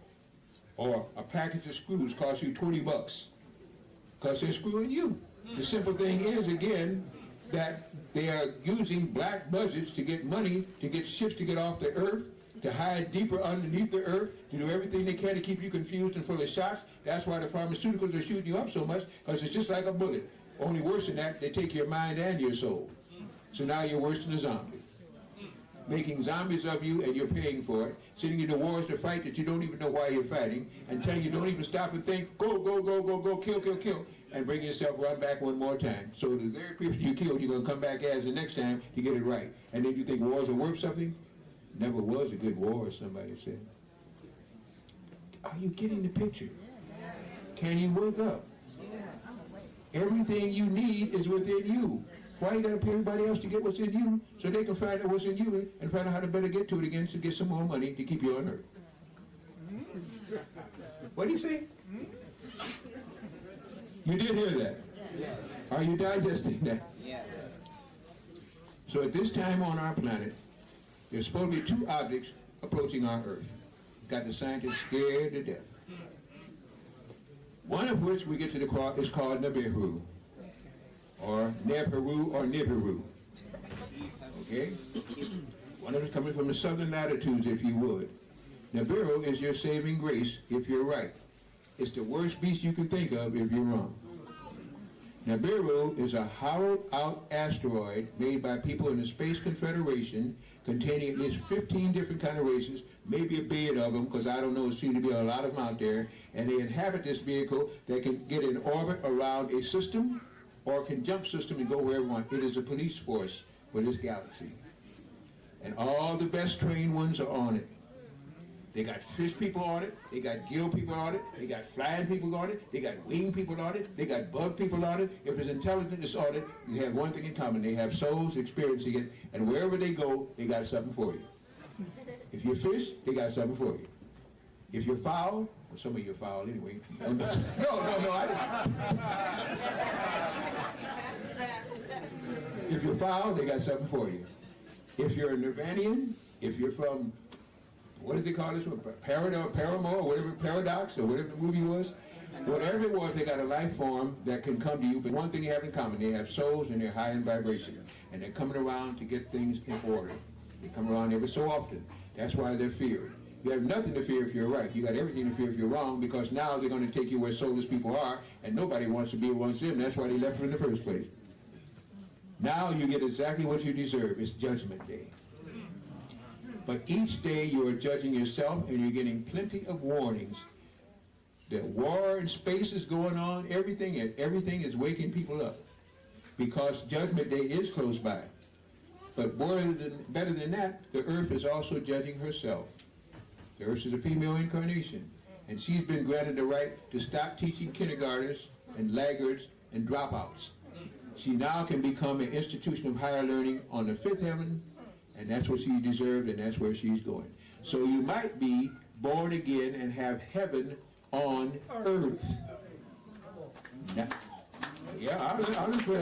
Or a package of screws costs you $20? Because they're screwing you. The simple thing is, again, that they are using black budgets to get money, to get ships to get off the Earth, to hide deeper underneath the Earth, to do everything they can to keep you confused and full of shots. That's why the pharmaceuticals are shooting you up so much, because it's just like a bullet. Only worse than that, they take your mind and your soul. So now you're worse than a zombie. Making zombies of you, and you're paying for it. Sitting in the wars to fight that you don't even know why you're fighting, and telling you don't even stop and think, go, go, go, go, go, kill, kill, kill, and bring yourself run back one more time. So the very person you killed, you're going to come back as the next time to get it right. And then you think wars are worth something? Never was a good war, somebody said. Are you getting the picture? Can you wake up? Everything you need is within you. Why you got to pay everybody else to get what's in you, so they can find out what's in you and find out how to better get to it again to get some more money to keep you on Earth? What do you say? You did hear that? Yes. Are you digesting that? Yes. So at this time on our planet, There's supposed to be two objects approaching our Earth. Got the scientists scared to death. One of which we get to the cross is called Nibiru, or Nebiru, or Nibiru. Okay? One of them is coming from the southern latitudes, if you would. Nibiru is your saving grace if you're right. It's the worst beast you can think of if you're wrong. Nibiru is a hollowed-out asteroid made by people in the Space Confederation, containing at least 15 different kind of races, maybe a billion of them, because I don't know, it seems to be a lot of them out there, and they inhabit this vehicle that can get in orbit around a system or can jump system and go wherever they want. It is a police force for this galaxy. And all the best trained ones are on it. They got fish people on it, they got gill people on it, they got flying people on it, they got wing people on it, they got bug people on it. If it's intelligent, it's on it. You have one thing in common. They have souls experiencing it, and wherever they go, they got something for you. If you're fish, they got something for you. If you're foul, well, some of you are foul anyway. No, if you're foul, they got something for you. If you're a Nirvanian, if you're from, what did they call this one? Paramore, or whatever, Paradox, or whatever the movie was. Whatever it was, they got a life form that can come to you, but one thing they have in common, they have souls and they're high in vibration. And they're coming around to get things in order. They come around every so often. That's why they're feared. You have nothing to fear if you're right. You got everything to fear if you're wrong, because now they're going to take you where soulless people are, and nobody wants to be amongst them. That's why they left in the first place. Now you get exactly what you deserve. It's Judgment Day. But each day you are judging yourself, and you're getting plenty of warnings. The war in space is going on. Everything is waking people up, because Judgment Day is close by. But better than that, the Earth is also judging herself. The Earth is a female incarnation, and she's been granted the right to stop teaching kindergartners and laggards and dropouts. She now can become an institution of higher learning on the fifth heaven, and that's what she deserved, and that's where she's going. So you might be born again and have heaven on earth. Now, yeah, I'll explain.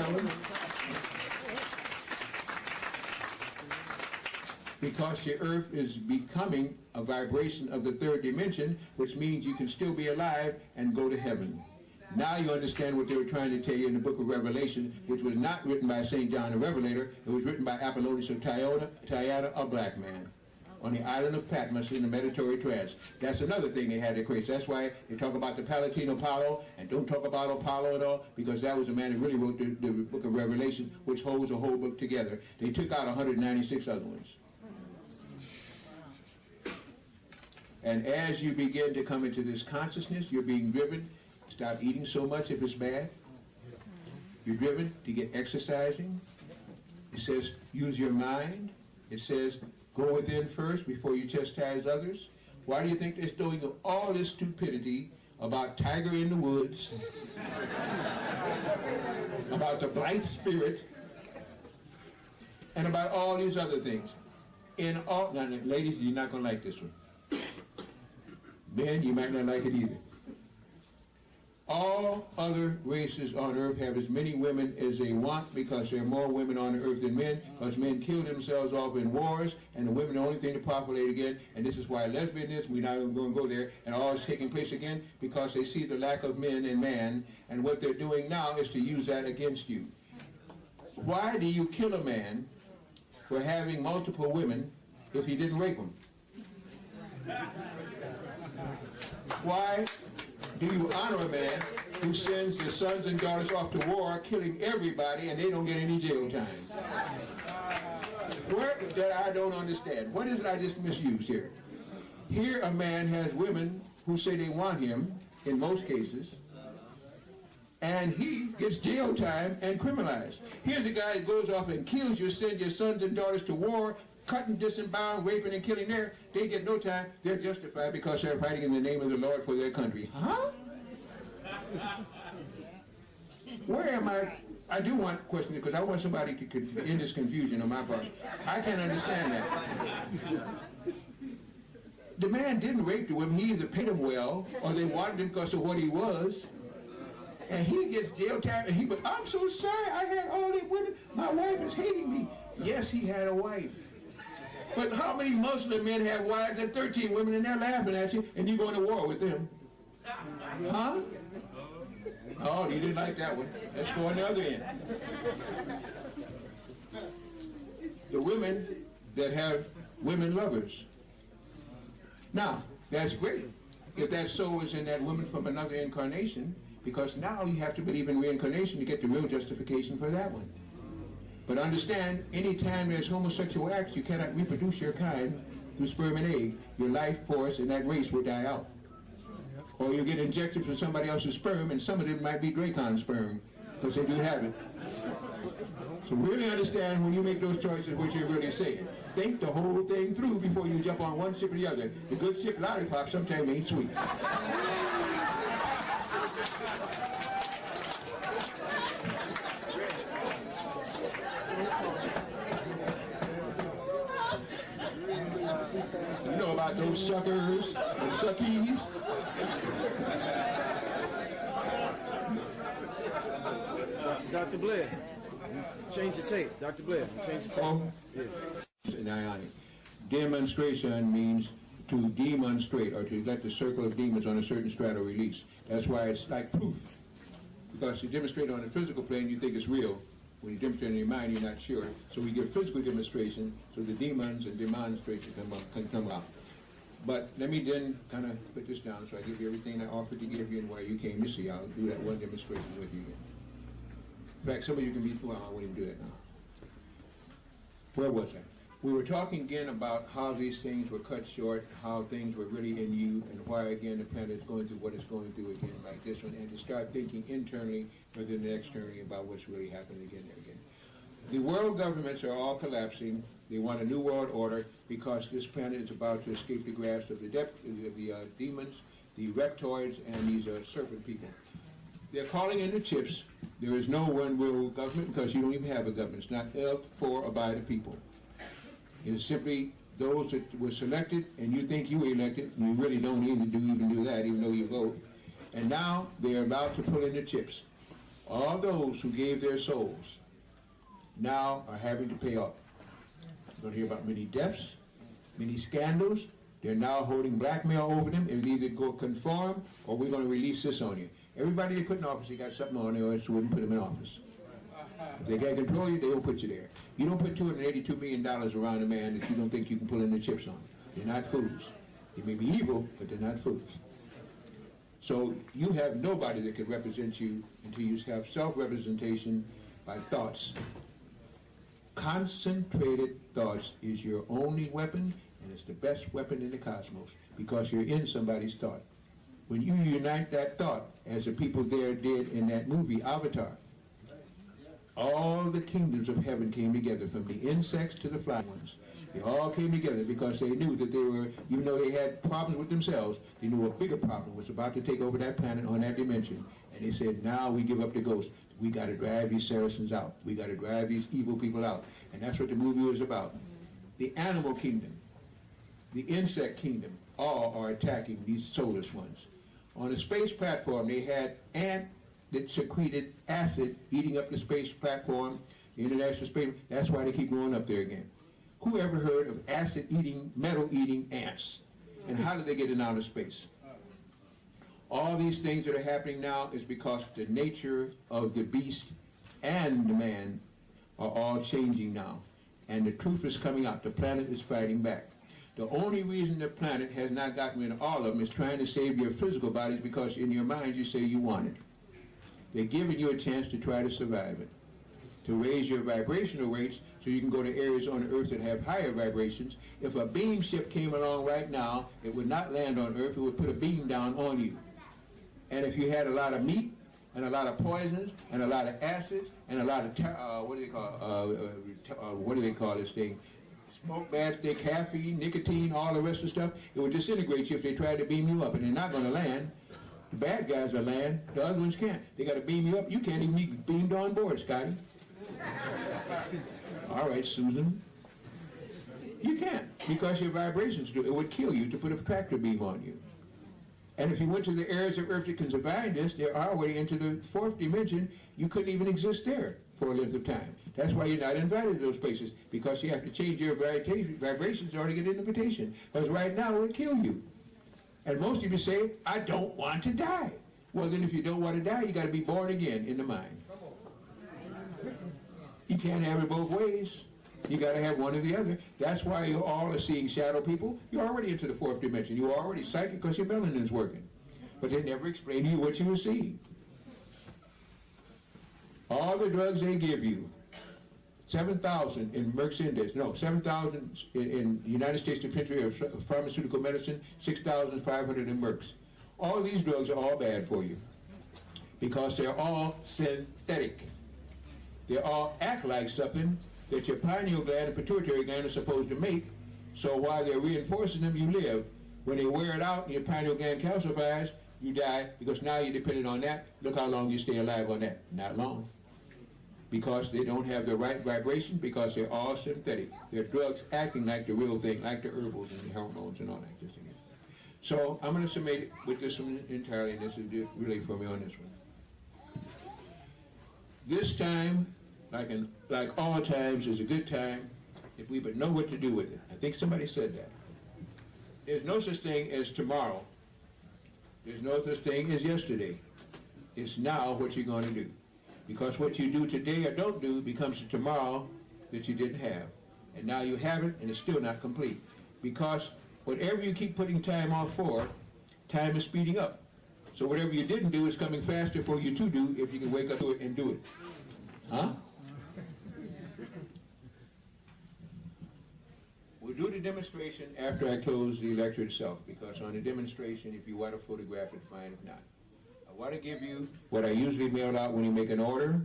Because the earth is becoming a vibration of the third dimension, which means you can still be alive and go to heaven. Now you understand what they were trying to tell you in the book of Revelation, which was not written by St. John the Revelator. It was written by Apollonius of Tyana, a black man, on the island of Patmos in the Mediterranean trance. That's another thing they had to create. That's why they talk about the Palatine Apollo and don't talk about Apollo at all, because that was the man that really wrote the book of Revelation, which holds the whole book together. They took out 196 other ones. And as you begin to come into this consciousness, you're being driven. Stop eating so much if it's bad. You're driven to get exercising. It says use your mind. It says go within first before you chastise others. Why do you think they're doing all this stupidity about Tiger in the Woods, about the Blythe Spirit, and about all these other things? Now, ladies, you're not going to like this one. Men, you might not like it either. All other races on earth have as many women as they want, because there are more women on the earth than men, because men kill themselves off in wars, and the women are the only thing to populate again. And this is why lesbianism, we're not even going to go there, and all is taking place again, because they see the lack of men and man, and what they're doing now is to use that against you. Why do you kill a man for having multiple women if he didn't rape them? Why do you honor a man who sends his sons and daughters off to war, killing everybody, and they don't get any jail time? Where that I don't understand. What is it I just misused here? Here a man has women who say they want him, in most cases, and he gets jail time and criminalized. Here's a guy that goes off and kills you, sends your sons and daughters to war, cutting, disemboweled, raping, and killing there. They get no time. They're justified because they're fighting in the name of the Lord for their country. Huh? Where am I? I do want to question it, because I want somebody to end this confusion on my part. I can't understand that. The man didn't rape the women. He either paid them well, or they wanted him because of what he was. And he gets jail time, and but I'm so sorry, I had all these women. My wife is hating me. Yes, he had a wife. But how many Muslim men have wives and 13 women and they're laughing at you and you going to war with them? Huh? Oh, you didn't like that one. Let's go on the other end. The women that have women lovers. Now, that's great. If that soul is in that woman from another incarnation, because now you have to believe in reincarnation to get the real justification for that one. But understand, anytime there's homosexual acts, you cannot reproduce your kind through sperm and egg. Your life force in that race will die out. Or you'll get injected from somebody else's sperm, and some of them might be Dracon sperm, because they do have it. So really understand when you make those choices what you're really saying. Think the whole thing through before you jump on one chip or the other. The good chip lollipop sometimes ain't sweet. You know about those suckers and suckies?
Dr. Blair, change the tape. Dr. Blair, change the tape.
Oh, yeah. An ionic. Demonstration means to demonstrate or to let the circle of demons on a certain strata release. That's why it's like proof. Because you demonstrate on the physical plane, you think it's real. When you demonstrate in your mind, you're not sure. So we give physical demonstration so the demons and demonstration can come out. But let me then kind of put this down so I give you everything I offered to give you and why you came to see. I'll do that one demonstration with you again. In fact, some of you can be, well, I won't even do that now. Where was I? We were talking again about how these things were cut short, how things were really in you, and why again the planet is going through what it's going through again like this one, and to start thinking internally rather than externally about what's really happening again and again. The world governments are all collapsing. They want a new world order because this planet is about to escape the grasp of the demons, the reptoids, and these serpent people. They're calling in the chips. There is no one world government because you don't even have a government. It's not of, for, or by the people. It's simply those that were selected, and you think you were elected, and you really don't even do that, even though you vote. And now they're about to pull in the chips. All those who gave their souls now are having to pay off. You're going to hear about many deaths, many scandals. They're now holding blackmail over them. It will either go conform, or we're going to release this on you. Everybody they put in office, they got something on there, or else we wouldn't put them in office. If they can't control you, they will put you there. You don't put $282 million around a man that you don't think you can pull in the chips on. They're not fools. They may be evil, but they're not fools. So you have nobody that can represent you until you have self-representation by thoughts. Concentrated thoughts is your only weapon, and it's the best weapon in the cosmos because you're in somebody's thought. When you unite that thought, as the people there did in that movie, Avatar, all the kingdoms of heaven came together, from the insects to the flying ones. They all came together because they knew that they were, even though they had problems with themselves, they knew a bigger problem was about to take over that planet on that dimension. And they said, now we give up the ghost. We got to drive these Saracens out. We got to drive these evil people out. And that's what the movie was about. The animal kingdom, the insect kingdom, all are attacking these soulless ones. On the space platform, they had ant that secreted acid eating up the space platform, the International Space. That's why they keep going up there again. Who ever heard of acid-eating, metal-eating ants? And how did they get in outer space? All these things that are happening now is because the nature of the beast and the man are all changing now. And the truth is coming out. The planet is fighting back. The only reason the planet has not gotten rid of all of them is trying to save your physical bodies because in your mind you say you want it. They're giving you a chance to try to survive it, to raise your vibrational rates so you can go to areas on the earth that have higher vibrations. If a beam ship came along right now, it would not land on earth, it would put a beam down on you. And if you had a lot of meat, and a lot of poisons, and a lot of acids, and a lot of, what do they call this thing? Smoke, bad stick, caffeine, nicotine, all the rest of the stuff, it would disintegrate you if they tried to beam you up, and they're not going to land. The bad guys will land, the other ones can't. They got to beam you up. You can't even be beamed on board, Scotty. All right, Susan. You can't, because your vibrations do. It would kill you to put a tractor beam on you. And if you went to the areas of Earth that can survive this, they're already into the fourth dimension. You couldn't even exist there. for a length of time. That's why you're not invited to those places, because you have to change your vibrations in order to get an invitation. Because right now it will kill you. And most of you say, I don't want to die. Well, then if you don't want to die, you got to be born again in the mind. You can't have it both ways. You got to have one or the other. That's why you all are seeing shadow people. You're already into the fourth dimension. You're already psychic because your melanin's working. But they never explain to you what you were seeing. All the drugs they give you, 7,000 in Merck's Index, no, 7,000 in the United States Department of Pharmaceutical Medicine, 6,500 in Merck's. All these drugs are all bad for you because they're all synthetic. They all act like something that your pineal gland and pituitary gland are supposed to make, so while they're reinforcing them, you live. When they wear it out and your pineal gland calcifies, you die, because now you're dependent on that. Look how long you stay alive on that. Not long. Because they don't have the right vibration, because they're all synthetic. They're drugs acting like the real thing, like the herbals and the hormones and all that. Just again. So I'm going to submit it with this one entirely, and this is really for me on this one. This time, like all times, is a good time if we but know what to do with it. I think somebody said that. There's no such thing as tomorrow. There's no such thing as yesterday. It's now what you're going to do. Because what you do today or don't do becomes the tomorrow that you didn't have. And now you have it, and it's still not complete. Because whatever you keep putting time off for, time is speeding up. So whatever you didn't do is coming faster for you to do if you can wake up to it and do it. Huh? We'll do the demonstration after I close the lecture itself, because on the demonstration, if you want to photograph it, fine. If not, I want to give you what I usually mail out when you make an order,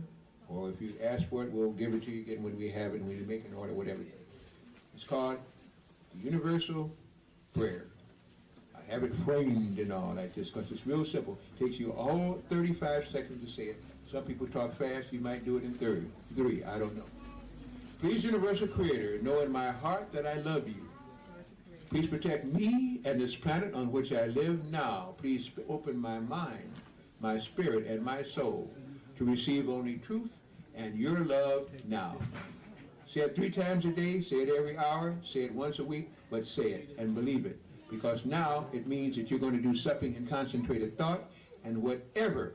or if you ask for it, we'll give it to you again when we have it, when you make an order, whatever it is. It's called Universal Prayer. I have it framed and all like this, because it's real simple. It takes you all 35 seconds to say it. Some people talk fast, you might do it in 33, I don't know. Please, Universal Creator, know in my heart that I love you. Please protect me and this planet on which I live now. Please open my mind, my spirit, and my soul to receive only truth and your love now. Say it 3 times a day, say it every hour, say it once a week, but say it and believe it. Because now it means that you're going to do something in concentrated thought, and whatever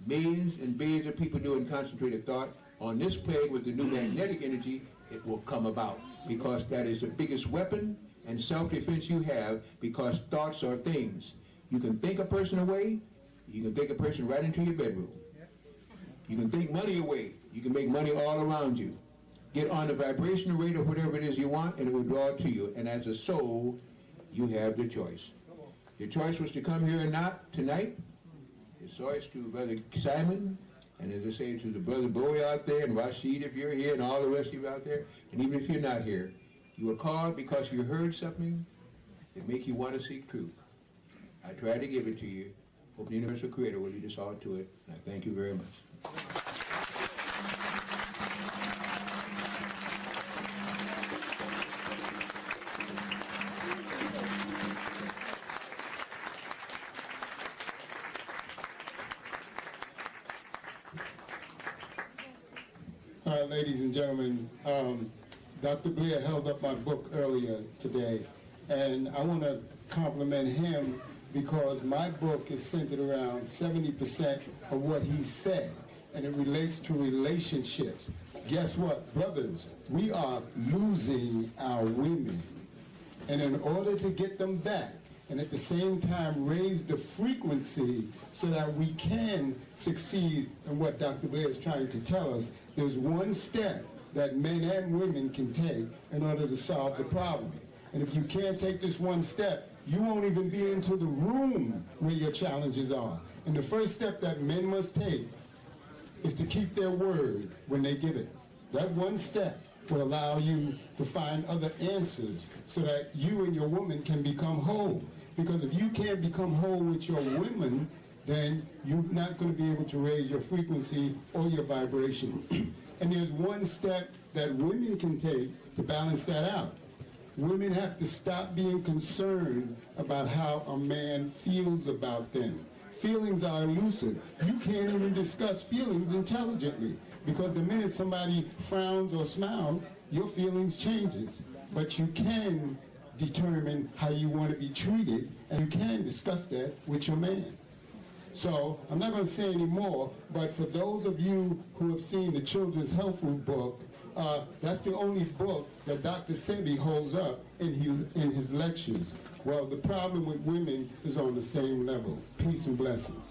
millions and billions of people do in concentrated thought, on this plane with the new magnetic energy, it will come about. Because that is the biggest weapon and self-defense you have, because thoughts are things. You can think a person away, you can think a person right into your bedroom. You can think money away, you can make money all around you. Get on the vibrational rate of whatever it is you want, and it will draw it to you. And as a soul, you have the choice. Your choice was to come here or not tonight. Your choice to Brother Simon, and as I say to the Brother Bowie out there, and Rashid if you're here, and all the rest of you out there, and even if you're not here, you were called because you heard something that make you want to seek truth. I tried to give it to you. Hope the Universal Creator will lead us all to it, and I thank you very much.
Ladies and gentlemen, Dr. Blair held up my book earlier today, and I want to compliment him because my book is centered around 70% of what he said, and it relates to relationships. Guess what, brothers? We are losing our women, and in order to get them back, and at the same time raise the frequency so that we can succeed in what Dr. Blair is trying to tell us, there's one step that men and women can take in order to solve the problem. And if you can't take this one step, you won't even be into the room where your challenges are. And the first step that men must take is to keep their word when they give it. That one step will allow you to find other answers so that you and your woman can become whole. Because if you can't become whole with your women, then you're not going to be able to raise your frequency or your vibration. And there's one step that women can take to balance that out. Women have to stop being concerned about how a man feels about them. feelings are elusive. You can't even discuss feelings intelligently, because the minute somebody frowns or smiles, your feelings changes. But you can determine how you want to be treated, and you can discuss that with your man. So I'm not going to say any more, but for those of you who have seen the Children's Health Food book, that's the only book that Dr. Sebi holds up in his lectures. Well, the problem with women is on the same level. Peace and blessings.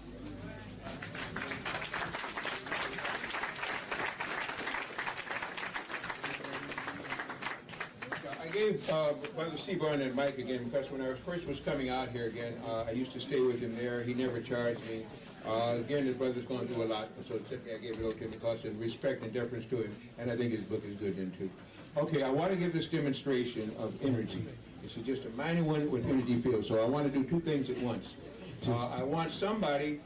I gave Brother Seaborn and Mike again because when I first was coming out here again, I used to stay with him there. He never charged me. Again, his brother's gone through a lot, so simply I gave it over to him because of respect and deference to him, and I think his book is good then too. Okay, I want to give this demonstration of energy. This is just a minor one with energy field, so I want to do two things at once. I want somebody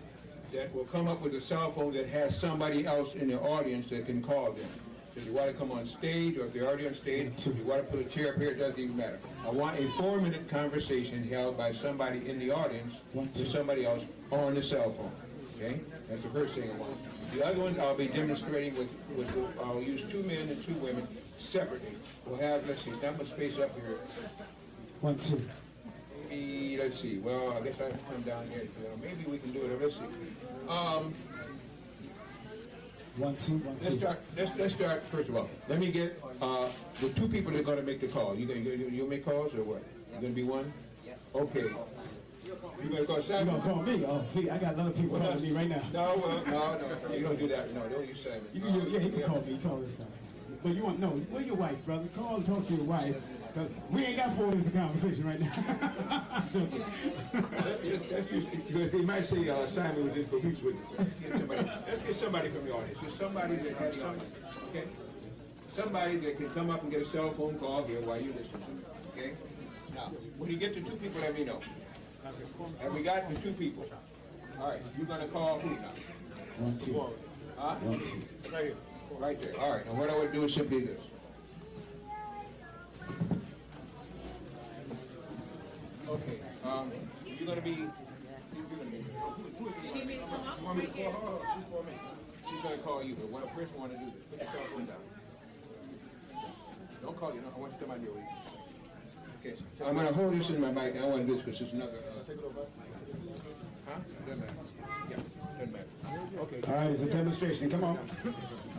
that will come up with a cell phone that has somebody else in the audience that can call them. If you want to come on stage, or if they're already on stage, if you want to put a chair up here, it doesn't even matter. I want a 4-minute conversation held by somebody in the audience with somebody else on the cell phone. Okay? That's the first thing I want. The other one I'll be demonstrating with I'll use 2 men and 2 women separately. We'll have, let's see, not much space up here.
1, 2.
Maybe, let's see, well, I guess I have to come down here. Maybe we can do it. Let's see.
1, 2, 1, 2.
Let's start, first of all. Let me get the 2 people that are going to make the call. You'll make calls or what? You're going to be one? Okay. You're going to call Simon?
You're going to call me? Oh, see, I got other people calling me right now.
No. You don't do that. No, don't use Simon.
Yeah, he can call me. He call this time. But you want, no, where's your wife, brother? Call and talk to your wife. 'Cause we ain't got 4 minutes of conversation right now.
That's just, they might say Simon was in for weeks with us. Let's get somebody from the audience. Just somebody that has something, okay? Somebody that can come up and get a cell phone call here while you listen to me, okay? Now, when you get the 2 people, let me know. Have we got the 2 people? All right, you're going to call who now?
1, 2.
Huh?
1, 2.
Right here. Right there. All right, and what I would do is simply this. Okay, you're going to be... She's going to call you, but what I first want to do is put the cell phone down. Don't call you. No, I want you to come out here with you. Okay, so I'm going to hold this in my mic. I don't want to do this because it's another... Huh? Doesn't matter. Yeah, doesn't matter. Okay.
All right, it's a demonstration. Come on.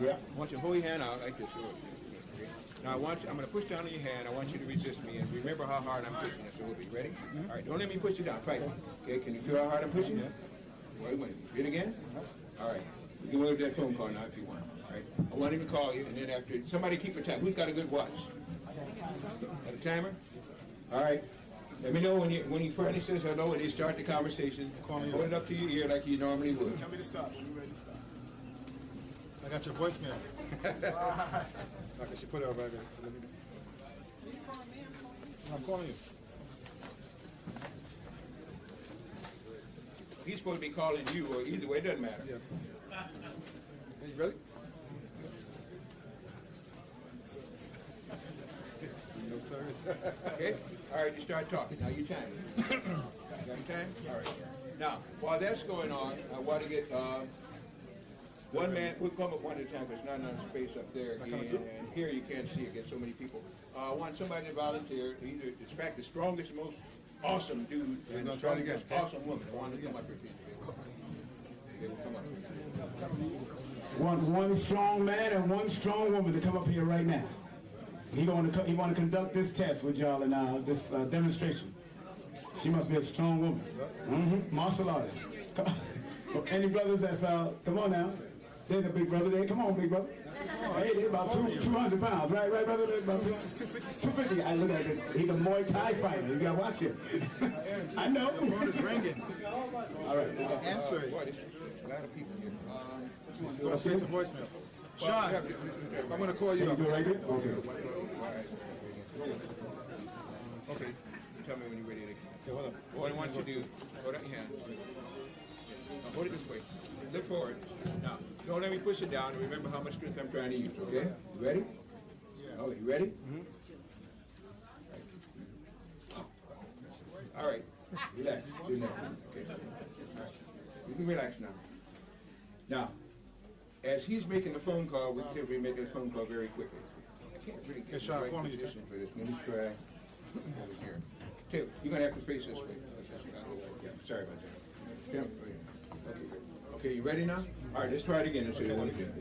Yeah. I want you to hold your hand out like this. Okay. Now I'm going to push down on your hand. I want you to resist me, and remember how hard I'm pushing it. So we'll be ready. All right. Don't let me push you down. Fight me. Okay. Can you feel how hard I'm pushing you? Wait. Read again. All right. You can wait that phone call now if you want. All right. I want him to call you, and then after somebody keep a time. Who's got a good watch? Got a timer? All right. Let me know when he finally says hello and they start the conversation. Hold it up to your ear like you normally would.
Tell me to stop when you're ready to stop. I got your voicemail. I should put it over right there. I'm calling you.
He's supposed to be calling you, or either way, it doesn't matter.
Yeah. Are you ready? No, sir.
Okay? All right, you start talking. Now you time. Got your time? All right. Now, while that's going on, I want to get one man. We'll come up one at a time because there's not enough space up there again. And here you can't see again so many people. I want somebody to volunteer, either, in fact, the strongest, most awesome dude.
We're going to try it again.
Awesome woman. I want to come up here. They will come up here.
One strong man and one strong woman to come up here right now. He want to conduct this test with y'all in this demonstration. She must be a strong woman. Martial artist. Any brothers that's come on now. There's a big brother there. Come on, big brother. Hey, they're about 200 pounds, right, brother? They're about 250. I look at it. He's a Muay Thai fighter. You gotta watch him. I know.
The phone is ringing.
All right.
Answer it.
A lot of people here.
Go straight to voicemail. Sean, I'm going to call you up.
You right here? Okay.
Okay. Tell me when you're ready to.
Okay, hold up.
What I want you to do, hold up your hand. Now hold it this way. Look forward. Now, don't let me push it down. Remember how much strength I'm trying to use, okay? You ready? Yeah. Oh, you ready? Mm-hmm. All right. Relax. Relax. Okay. All right. You can relax now. Now, as he's making the phone call, we can make this phone call very quickly. I can't really get the right position for this. Let me try over here. Taylor, you're going to have to face this way. Yeah, sorry about that. Yeah. Okay, good. Okay, you ready now? All right, let's try it again. Let's do that one again.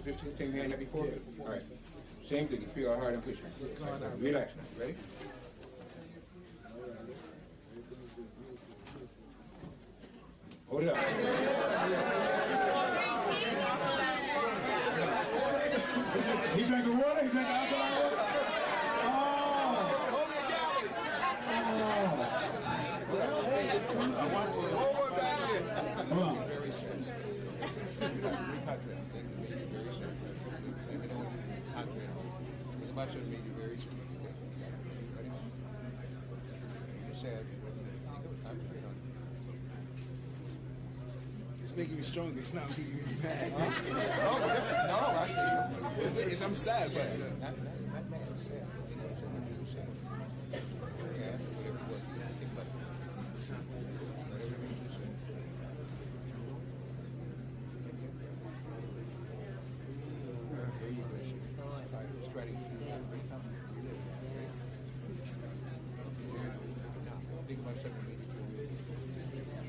Just the same hand that before? All right. Same thing. You feel how hard I'm pushing. Relax now. Ready? Hold it up.
He drinking water? He drinking alcohol water? Hold on.
It's making me stronger. It's not making me mad.
No,
I'm sad, but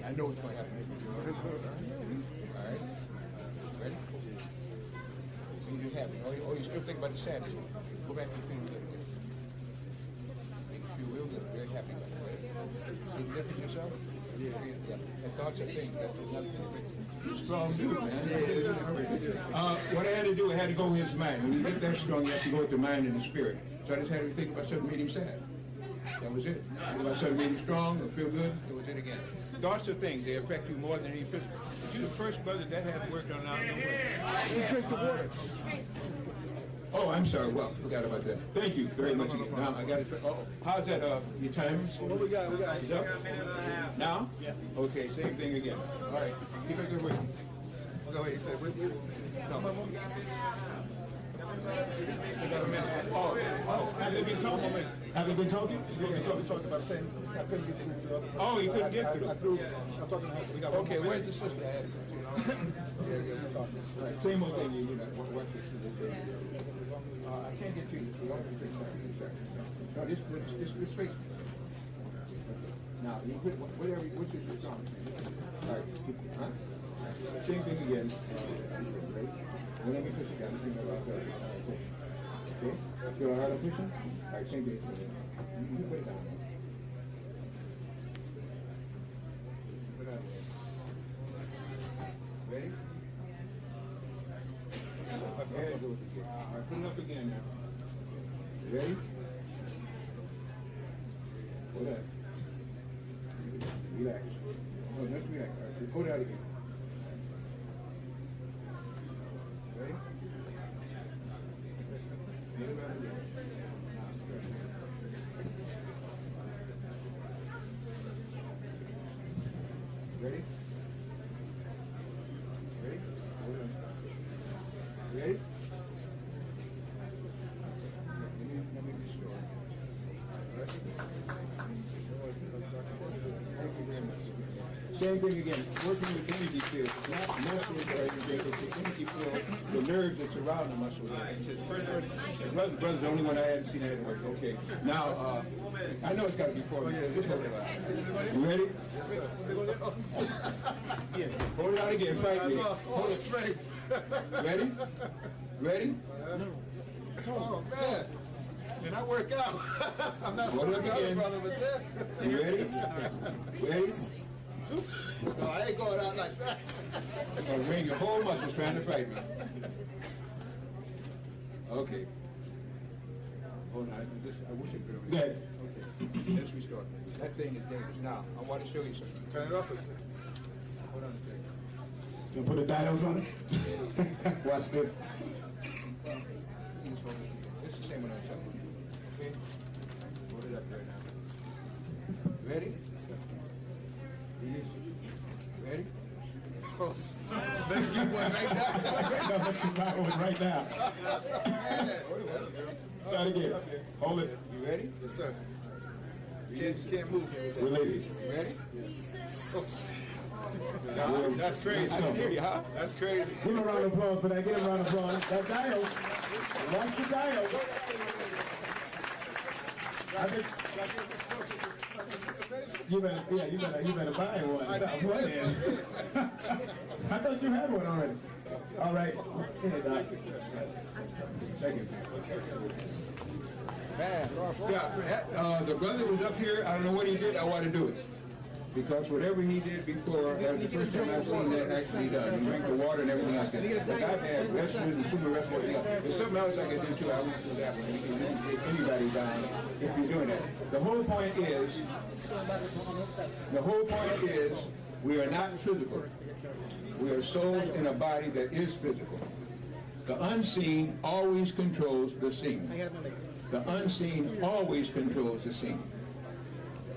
I know what's going to happen. All right. Ready? You just happy. Oh, you still think about the sadness. Go back to the feeling good. Make you feel real good. Very happy about it. Did you lift it yourself? Yeah. And thoughts are things. That's another thing. Strong dude, man. What I had to do, I had to go with his mind. When you get that strong, you have to go with the mind and the spirit. So I just had to think about something that made him sad. That was it. Think about something that made him strong or feel good. That was it again. Thoughts are things. They affect you more than any physical. But you're the first brother that had worked on out. You drink the water. Oh, I'm sorry. Well, forgot about that. Thank you very much. Now I got it. Oh, how's that? Your timing?
what we got?
Is up? Now? Yeah. Okay. Same thing again. All right. Keep it good with you.
Okay, wait. He said, wait.
No.
I got a minute.
Oh, have they been talking? Have they been talking?
We talking about the same. I couldn't get through the other.
Oh, you couldn't get through.
I'm talking to her. We got
Okay. Where's the sister?
Yeah, we talking.
Same old thing. You know. What I can't get to you. So don't be no, this face. Now, you put whatever, which is your song? All right. Huh? Same thing again. Right? Well, let me push it down. Think about that. Okay? Feel hard on pushing? All right, same thing. You can put it down. Put it down. Ready? There it goes again. All right, put it up again now. Ready? Hold on. Relax. No, just relax. All right, hold it out again. Ready? Get it out again. Ready? Ready? Hold on. Ready? Let me be sure. Thank you very much. Same thing again, working with energy fields. It's not muscles or anything, it's the energy field, the nerves that surround the muscle. Brother's the only one I hadn't seen that work. Okay. Now, I know it's got to be 4 minutes. You ready? Yeah. Hold it out again. Fight me. Hold it straight. Ready? Ready?
Oh, man. And I work out. I'm not
Hold it up again.
brother, but that.
You ready? Ready?
No, I ain't going out like that.
You're going to bring your whole muscles trying to fight me. Okay. Hold on. I wish I could. Go ahead. Okay. Let's restart. That thing is dangerous. Now, I want to show you something.
Turn it off.
Hold on a second.
You gonna put the diodes on it? Watch this.
It's the same one I'm telling you. Okay? Hold it up right now. Ready? Ready?
Oh, let's get one right now.
No, let's get that one right now. Try it again. Hold it.
You ready?
Yes, sir. You can't move.
Release it.
Ready?
Oh, That's crazy.
I didn't hear you, huh?
That's crazy.
Give him a round of applause for that. Give him a round of applause. That dial. Watch the dial. I think you better buy one. Stop playing. I thought you had one already. All right. Here, Doc. Thank you.
Yeah, the brother was up here. I don't know what he did. I want to do it. Because whatever he did before, that was the first time I've seen that actually done. He drank the water and everything else. Like I've had wrestlers and super wrestlers. There's something else I can do too. I won't do that one. You can really take anybody down if you're doing that. The whole point is, we are not physical. We are souls in a body that is physical. The unseen always controls the seen. The unseen always controls the seen.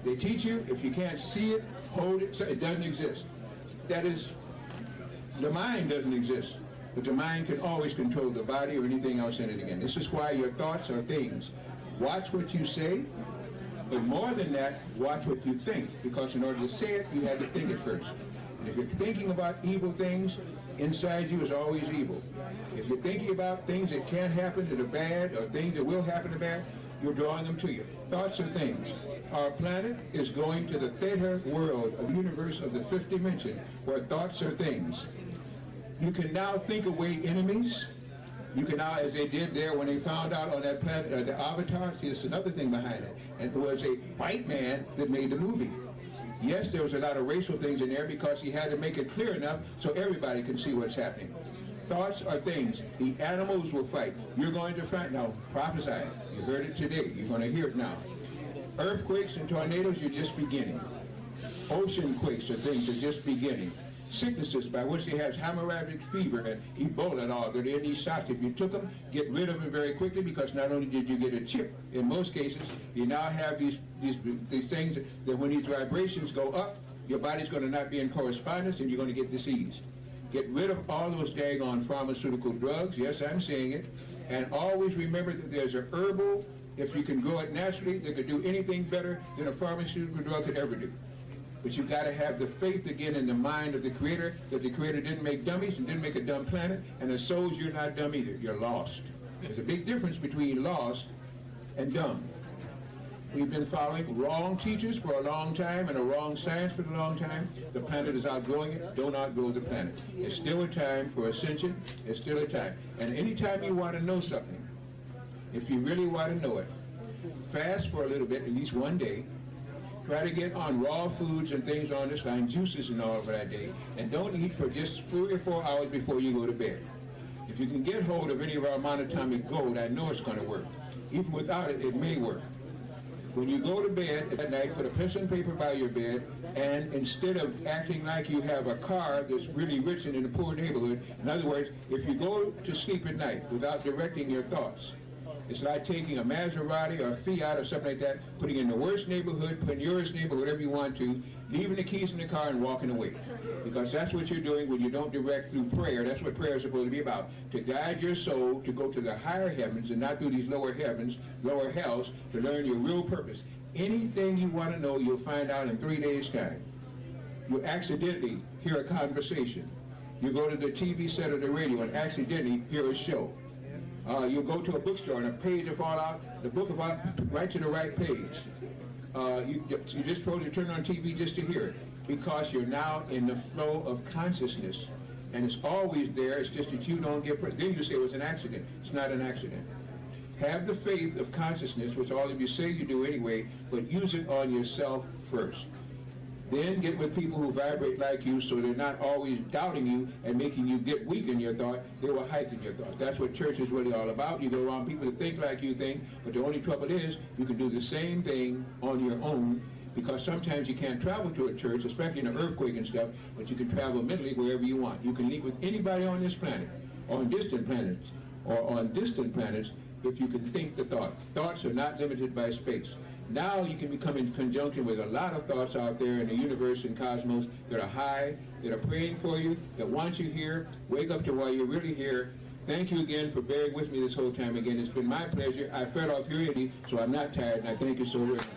They teach you, if you can't see it, hold it, so it doesn't exist. That is, the mind doesn't exist, but the mind can always control the body or anything else in it again. This is why your thoughts are things. Watch what you say, but more than that, watch what you think, because in order to say it, you have to think it first. And if you're thinking about evil things, inside you is always evil. If you're thinking about things that can't happen that are bad, or things that will happen to bad, you're drawing them to you. Thoughts are things. Our planet is going to the theta world, a universe of the fifth dimension, where thoughts are things. You can now think away enemies. You can now, as they did there when they found out on that planet, the Avatar, see, there's another thing behind it. And it was a white man that made the movie. Yes, there was a lot of racial things in there because he had to make it clear enough so everybody can see what's happening. Thoughts are things. The animals will fight. You're going to fight. Now, prophesy. You heard it today. You're going to hear it now. Earthquakes and tornadoes, you're just beginning. Ocean quakes are things that are just beginning. Sicknesses by which they have hemorrhagic fever and Ebola and all, they're in these shots. If you took them, get rid of them very quickly, because not only did you get a chip, in most cases, you now have these things that when these vibrations go up, your body's going to not be in correspondence and you're going to get diseased. Get rid of all those daggone pharmaceutical drugs. Yes, I'm saying it. And always remember that there's a herbal, if you can grow it naturally, that could do anything better than a pharmaceutical drug could ever do. But you've got to have the faith again in the mind of the Creator, that the Creator didn't make dummies and didn't make a dumb planet, and as souls, you're not dumb either. You're lost. There's a big difference between lost and dumb. We've been following wrong teachers for a long time and a wrong science for a long time. The planet is outgrowing it. Don't outgrow the planet. It's still a time for ascension. It's still a time. And anytime you want to know something, if you really want to know it, fast for a little bit, at least one day. Try to get on raw foods and things on this line, juices and all for that day. And don't eat for just 3 or 4 hours before you go to bed. If you can get hold of any of our monatomic gold, I know it's going to work. Even without it, it may work. When you go to bed at night, put a pencil and paper by your bed, and instead of acting like you have a car that's really rich and in a poor neighborhood, in other words, if you go to sleep at night without directing your thoughts, it's like taking a Maserati or a Fiat or something like that, putting it in the worst neighborhood, putting yours neighborhood, whatever you want to, leaving the keys in the car and walking away. Because that's what you're doing when you don't direct through prayer. That's what prayer is supposed to be about, to guide your soul to go to the higher heavens and not through these lower heavens, lower hells, to learn your real purpose. Anything you want to know, you'll find out in 3 days' time. You accidentally hear a conversation. You go to the TV set or the radio and accidentally hear a show. You'll go to a bookstore and a page will fall out, the book will fall right to the right page. You just supposed to turn on TV just to hear it, because you're now in the flow of consciousness. And it's always there, it's just that you don't get, then you say it was an accident. It's not an accident. Have the faith of consciousness, which all of you say you do anyway, but use it on yourself first. Then get with people who vibrate like you, so they're not always doubting you and making you get weak in your thought. They will heighten your thought. That's what church is really all about. You go around people that think like you think, but the only trouble is you can do the same thing on your own, because sometimes you can't travel to a church, especially in an earthquake and stuff, but you can travel mentally wherever you want. You can meet with anybody on this planet, on distant planets, if you can think the thought. Thoughts are not limited by space. Now you can become in conjunction with a lot of thoughts out there in the universe and cosmos that are high, that are praying for you, that want you here. Wake up to why you're really here. Thank you again for bearing with me this whole time again. It's been my pleasure. I fed off your energy, so I'm not tired, and I thank you so very much.